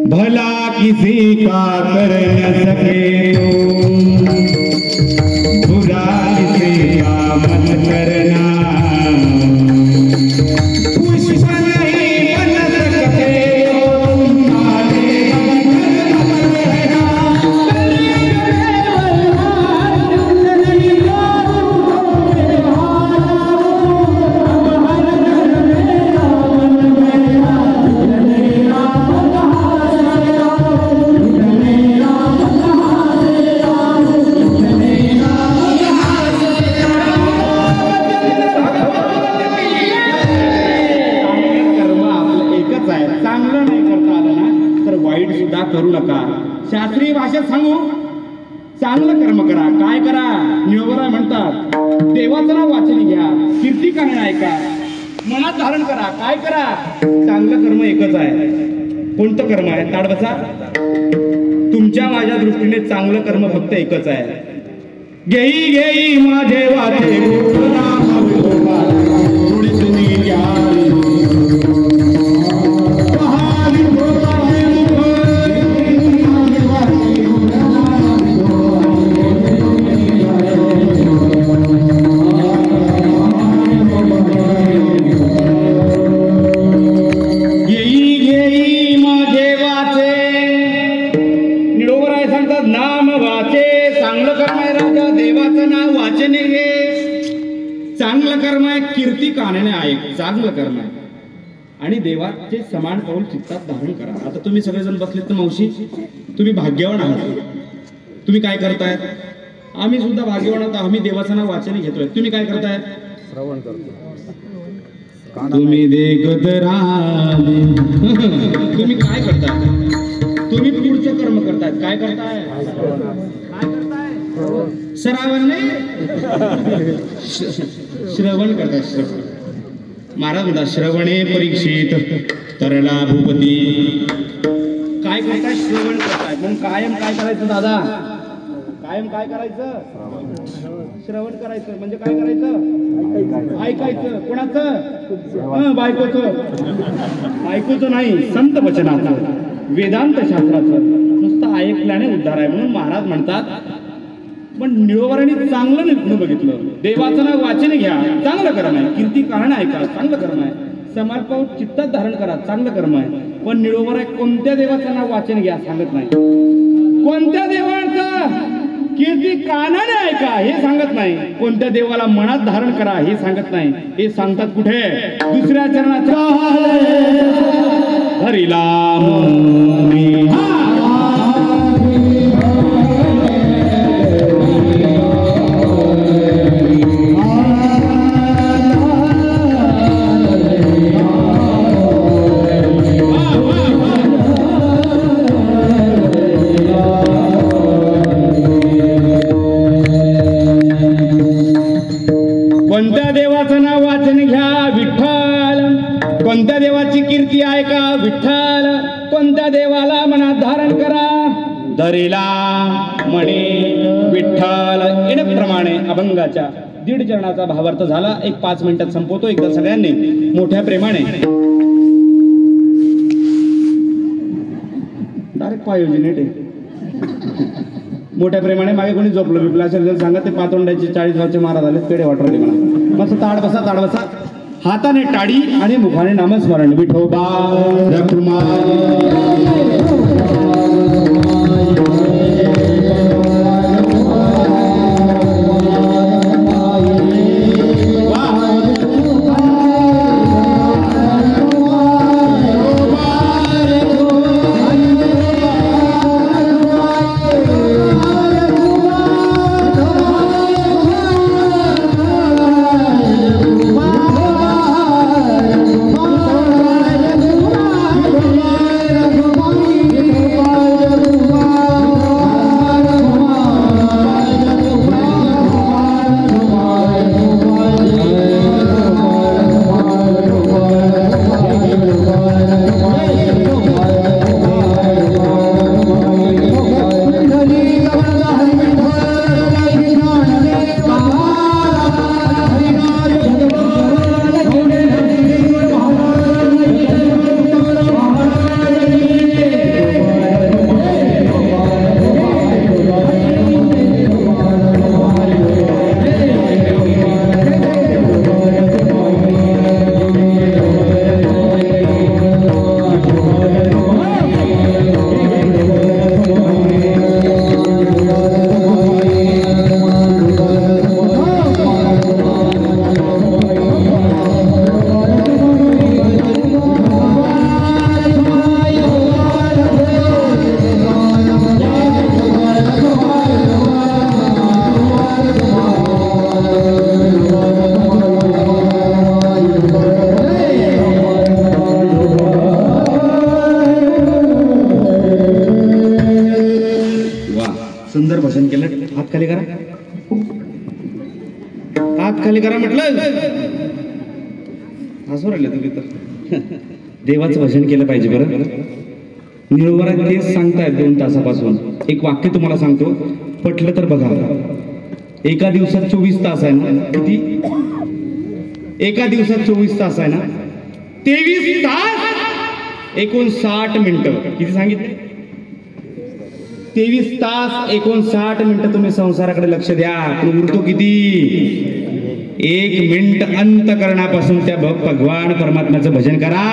भला किसी का कर न सके बुरा किसी का मत करना. चांगलं कर्म करा. काय करा? निळोबराय म्हणतात देवाचं नाव वाचन घ्या, कीर्ती कहाणी ऐका, मनात धारण करा. काय करा? चांगलं कर्म एकच आहे. कोणतं कर्म आहे? ताड बसा. तुमच्या माझ्या दृष्टीने चांगलं कर्म फक्त एकच आहे. घेई घेई माझे वाचे कीर्ती कानाने ऐक. चांगलं कर्म आहे आणि देवाचे समान पाऊल चित्तात धारण करा. आता तुम्ही सगळेजण बसलेत तर मावशी तुम्ही भाग्यवान आहात. तुम्ही काय करताय? आम्ही सुद्धा भाग्यवान आहोत. आम्ही देवाचं नाव वाचन घेतोय. तुम्ही काय करताय? श्रवण करतो. तुम्ही देखत राहिले. तुम्ही काय करताय? तुम्ही पुढचं कर्म करताय. काय करताय? काय करताय? श्रावण नाही, श्रवण करताय. श्रवण. महाराज म्हणतात श्रवणे परीक्षित तरला भूपती. काय करताय? श्रवण करताय. पण कायम काय करायचं दादा? कायम काय करायचं? श्रवण करायचं. म्हणजे काय करायचं? ऐकायचं. कोणाचं? बायकोचं. बायकोचं नाही, संत वचनाचं, वेदांत शास्त्राचं. नुसतं ऐकल्याने उद्धार आहे. म्हणून महाराज म्हणतात पण निळोबराने चांगलं निघणं बघितलं. देवाचं नाव वाचन घ्या, चांगलं कर्म आहे. कीर्ती कारण ऐका, चांगलं कर्म आहे. समर्पण चित्तात धारण करा, चांगलं कर्म आहे. पण निळोबराय कोणत्या देवाचं नाव वाचन घ्या सांगत नाही. कोणत्या देवाचं कीर्ती कानाने ऐका हे सांगत नाही. कोणत्या देवाला मनात धारण करा हे सांगत नाही. हे सांगतात कुठे? दुसऱ्या चरणात हरिला धरिला म्हणे विठ्ठल. येण्याप्रमाणे अभंगाच्या 1.5 चरणाचा भावार्थ झाला. 5 मिनिटात संपवतो. एकदा सगळ्यांनी मोठ्या प्रेमाने डायरेक्ट पायोजन मोठ्या प्रेमाने. मागे कोणी झोपलं बिपलं असेल सांगा. ते पातोंड्याचे 40 गावचे महाराज आले, पेढे वाटवले मला. मस्त ताड बसा, ताड बसा. हाताने टाळी आणि मुखाने नामस्मरण. विठोबा नावाने करा म्हटलं. हसू राहिले तुम्ही तर. देवाचं भजन केलं पाहिजे बरं. निरोबरा तेच सांगतायत 2 तासापासून. एक वाक्य तुम्हाला सांगतो, पटलं तर बघा. एका दिवसात 24 तास आहे ना. किती? एका दिवसात 24 तास आहे ना. 23 तास 59 मिनिटं. किती सांगितले? 23 तास 59 मिनिटं तुम्ही संसाराकडे लक्ष द्या. पण उरतो किती? 1 मिनिट अंतकरणापासून त्या भगवान परमात्म्याचं भजन करा.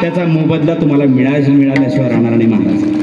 त्याचा मोबदला तुम्हाला मिळाल्याशिवाय राहणार नाही महाराज.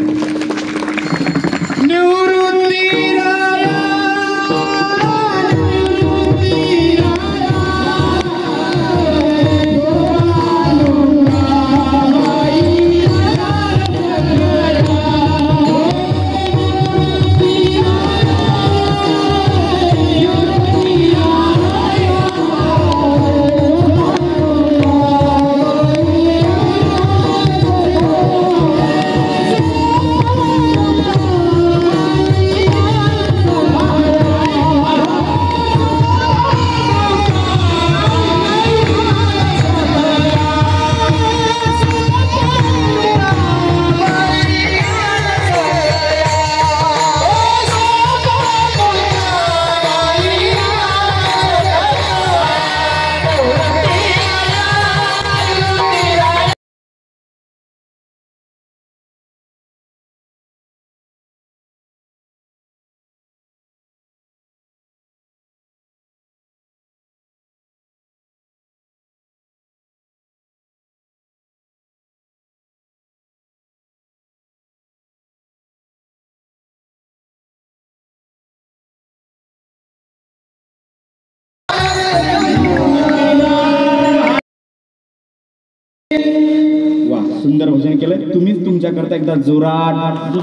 वा, सुंदर भजन केलंय तुम्हीच. तुमच्याकरता एकदा जोरात.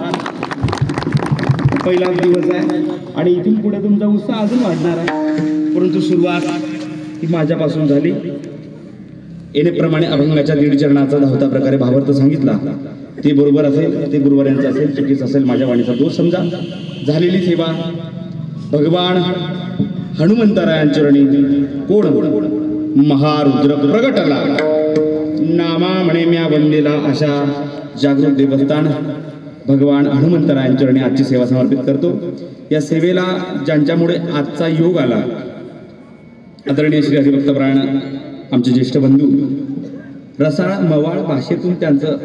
पहिला दिवस आहे आणि इथून पुढे तुमचा उत्साह अजून वाढणार आहे. परंतु सुरुवात ही माझ्यापासून झाली. येणेप्रमाणे अभंगाच्या 1.5 चरणाचा 10था प्रकारे भावार्थ सांगितला. ते बरोबर असेल, ते गुरुवाऱ्यांचं असेल, चुकीचं असेल, माझ्या वाणीचा दोष समजा. झालेली सेवा भगवान हनुमंतरायांचरणी. कोण? महारुद्र प्रगटला. नामा म्हणे म्या बनलेला अशा जागृत देवस्थान भगवान हनुमंतरायांचरणी आजची सेवा समर्पित करतो. या सेवेला ज्यांच्यामुळे आजचा योग आला, आदरणीय श्री हरिभक्तप्राण आमचे ज्येष्ठ बंधू. रसाळ मवाळ भाषेतून त्यांचं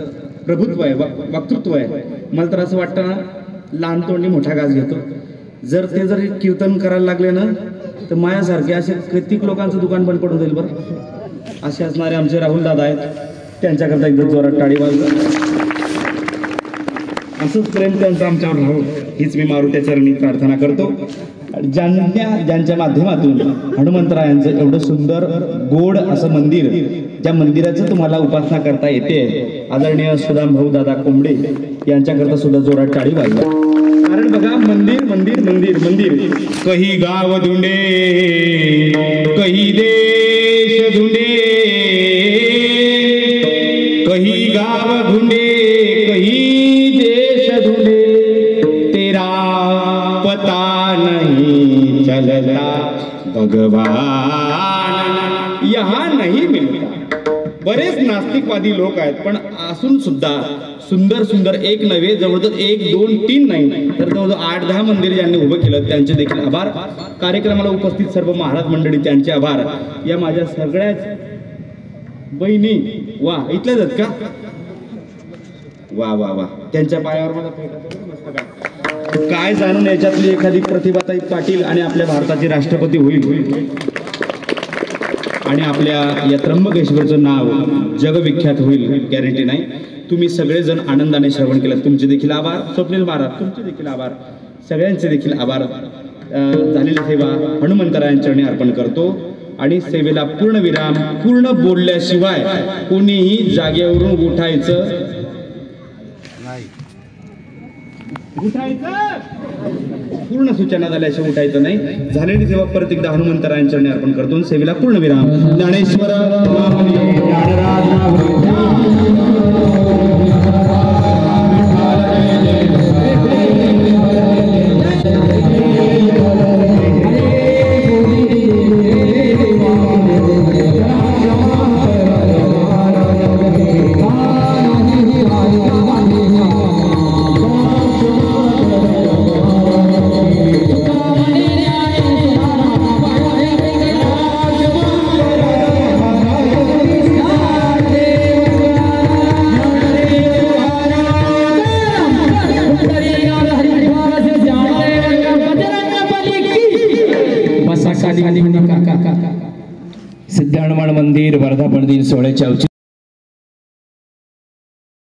प्रभुत्व आहे, वक्तृत्व आहे. मला तर असं वाटतं ना, लहान तोंडी मोठा घास घेतो. जर कीर्तन करायला लागले ना, तर माझ्यासारखे असे कित्येक लोकांचं दुकान बंद पडून जाईल बरं. असे असणारे आमचे राहुल दादा आहेत. त्यांच्याकरता एकदम जोरात टाळी वाजवा. असंच प्रेम त्यांचं आमच्यावर राहू, हीच मी मारुती चरणी प्रार्थना करतो. ज्यांच्या माध्यमातून हनुमंतरायांचं एवढं सुंदर गोड असं मंदिर, ज्या मंदिराचं तुम्हाला उपासना करता येते, आदरणीय सुदाम भाऊ दादा कोंबडे यांच्याकरता सुद्धा जोरात टाळी वाजवा. कारण बघा, मंदिर मंदिर मंदिर मंदिर. कही गाव धुंडे, कही देश धुंडे, कही गाव धुंडे, कही देश धुंडे. तेरा पता नहीं चलता भगवान यहाँ नहीं मिलता. बरेच नास्तिकवादी लोक आहेत, पण असून सुद्धा सुंदर सुंदर एक नव्हे, जवळजवळ 1, 2, 3 नाही तर जवळजवळ 8-10 मंदिर ज्यांनी उभं केलं त्यांचे देखील आभार. कार्यक्रमाला उपस्थित सर्व महाराज मंडळी त्यांचे आभार. या माझ्या सगळ्याच बहिणी, वा इथल्याच आहेत का? वा वा वा, त्यांच्या पायावर मला काय जाणून याच्यातली एखादी प्रतिभाताई पाटील आणि आपल्या भारताचे राष्ट्रपती होईल आणि आपल्या या त्र्यंबकेश्वरचं नाव जगविख्यात होईल, गॅरंटी नाही. तुम्ही सगळेजण आनंदाने श्रवण केलं, तुमचे देखील आभार. स्वप्नील महाराज तुमचे देखील आभार, सगळ्यांचे देखील आभार. झालेली सेवा हनुमंतरायांचरणी अर्पण करतो आणि सेवेला पूर्ण विराम. पूर्ण बोलल्याशिवाय कोणीही जागेवरून उठायचं नाही. पूर्ण सूचना झाल्याशिवाय उठायचं नाही. झालेली सेवा परत एकदा हनुमंतरायांचरणी अर्पण करतो. सेवेला पूर्ण विराम. ज्ञानेश्वर सिद्ध हनुमान मंदिर वर्धापन दिन सोहळ्याचे औचित्य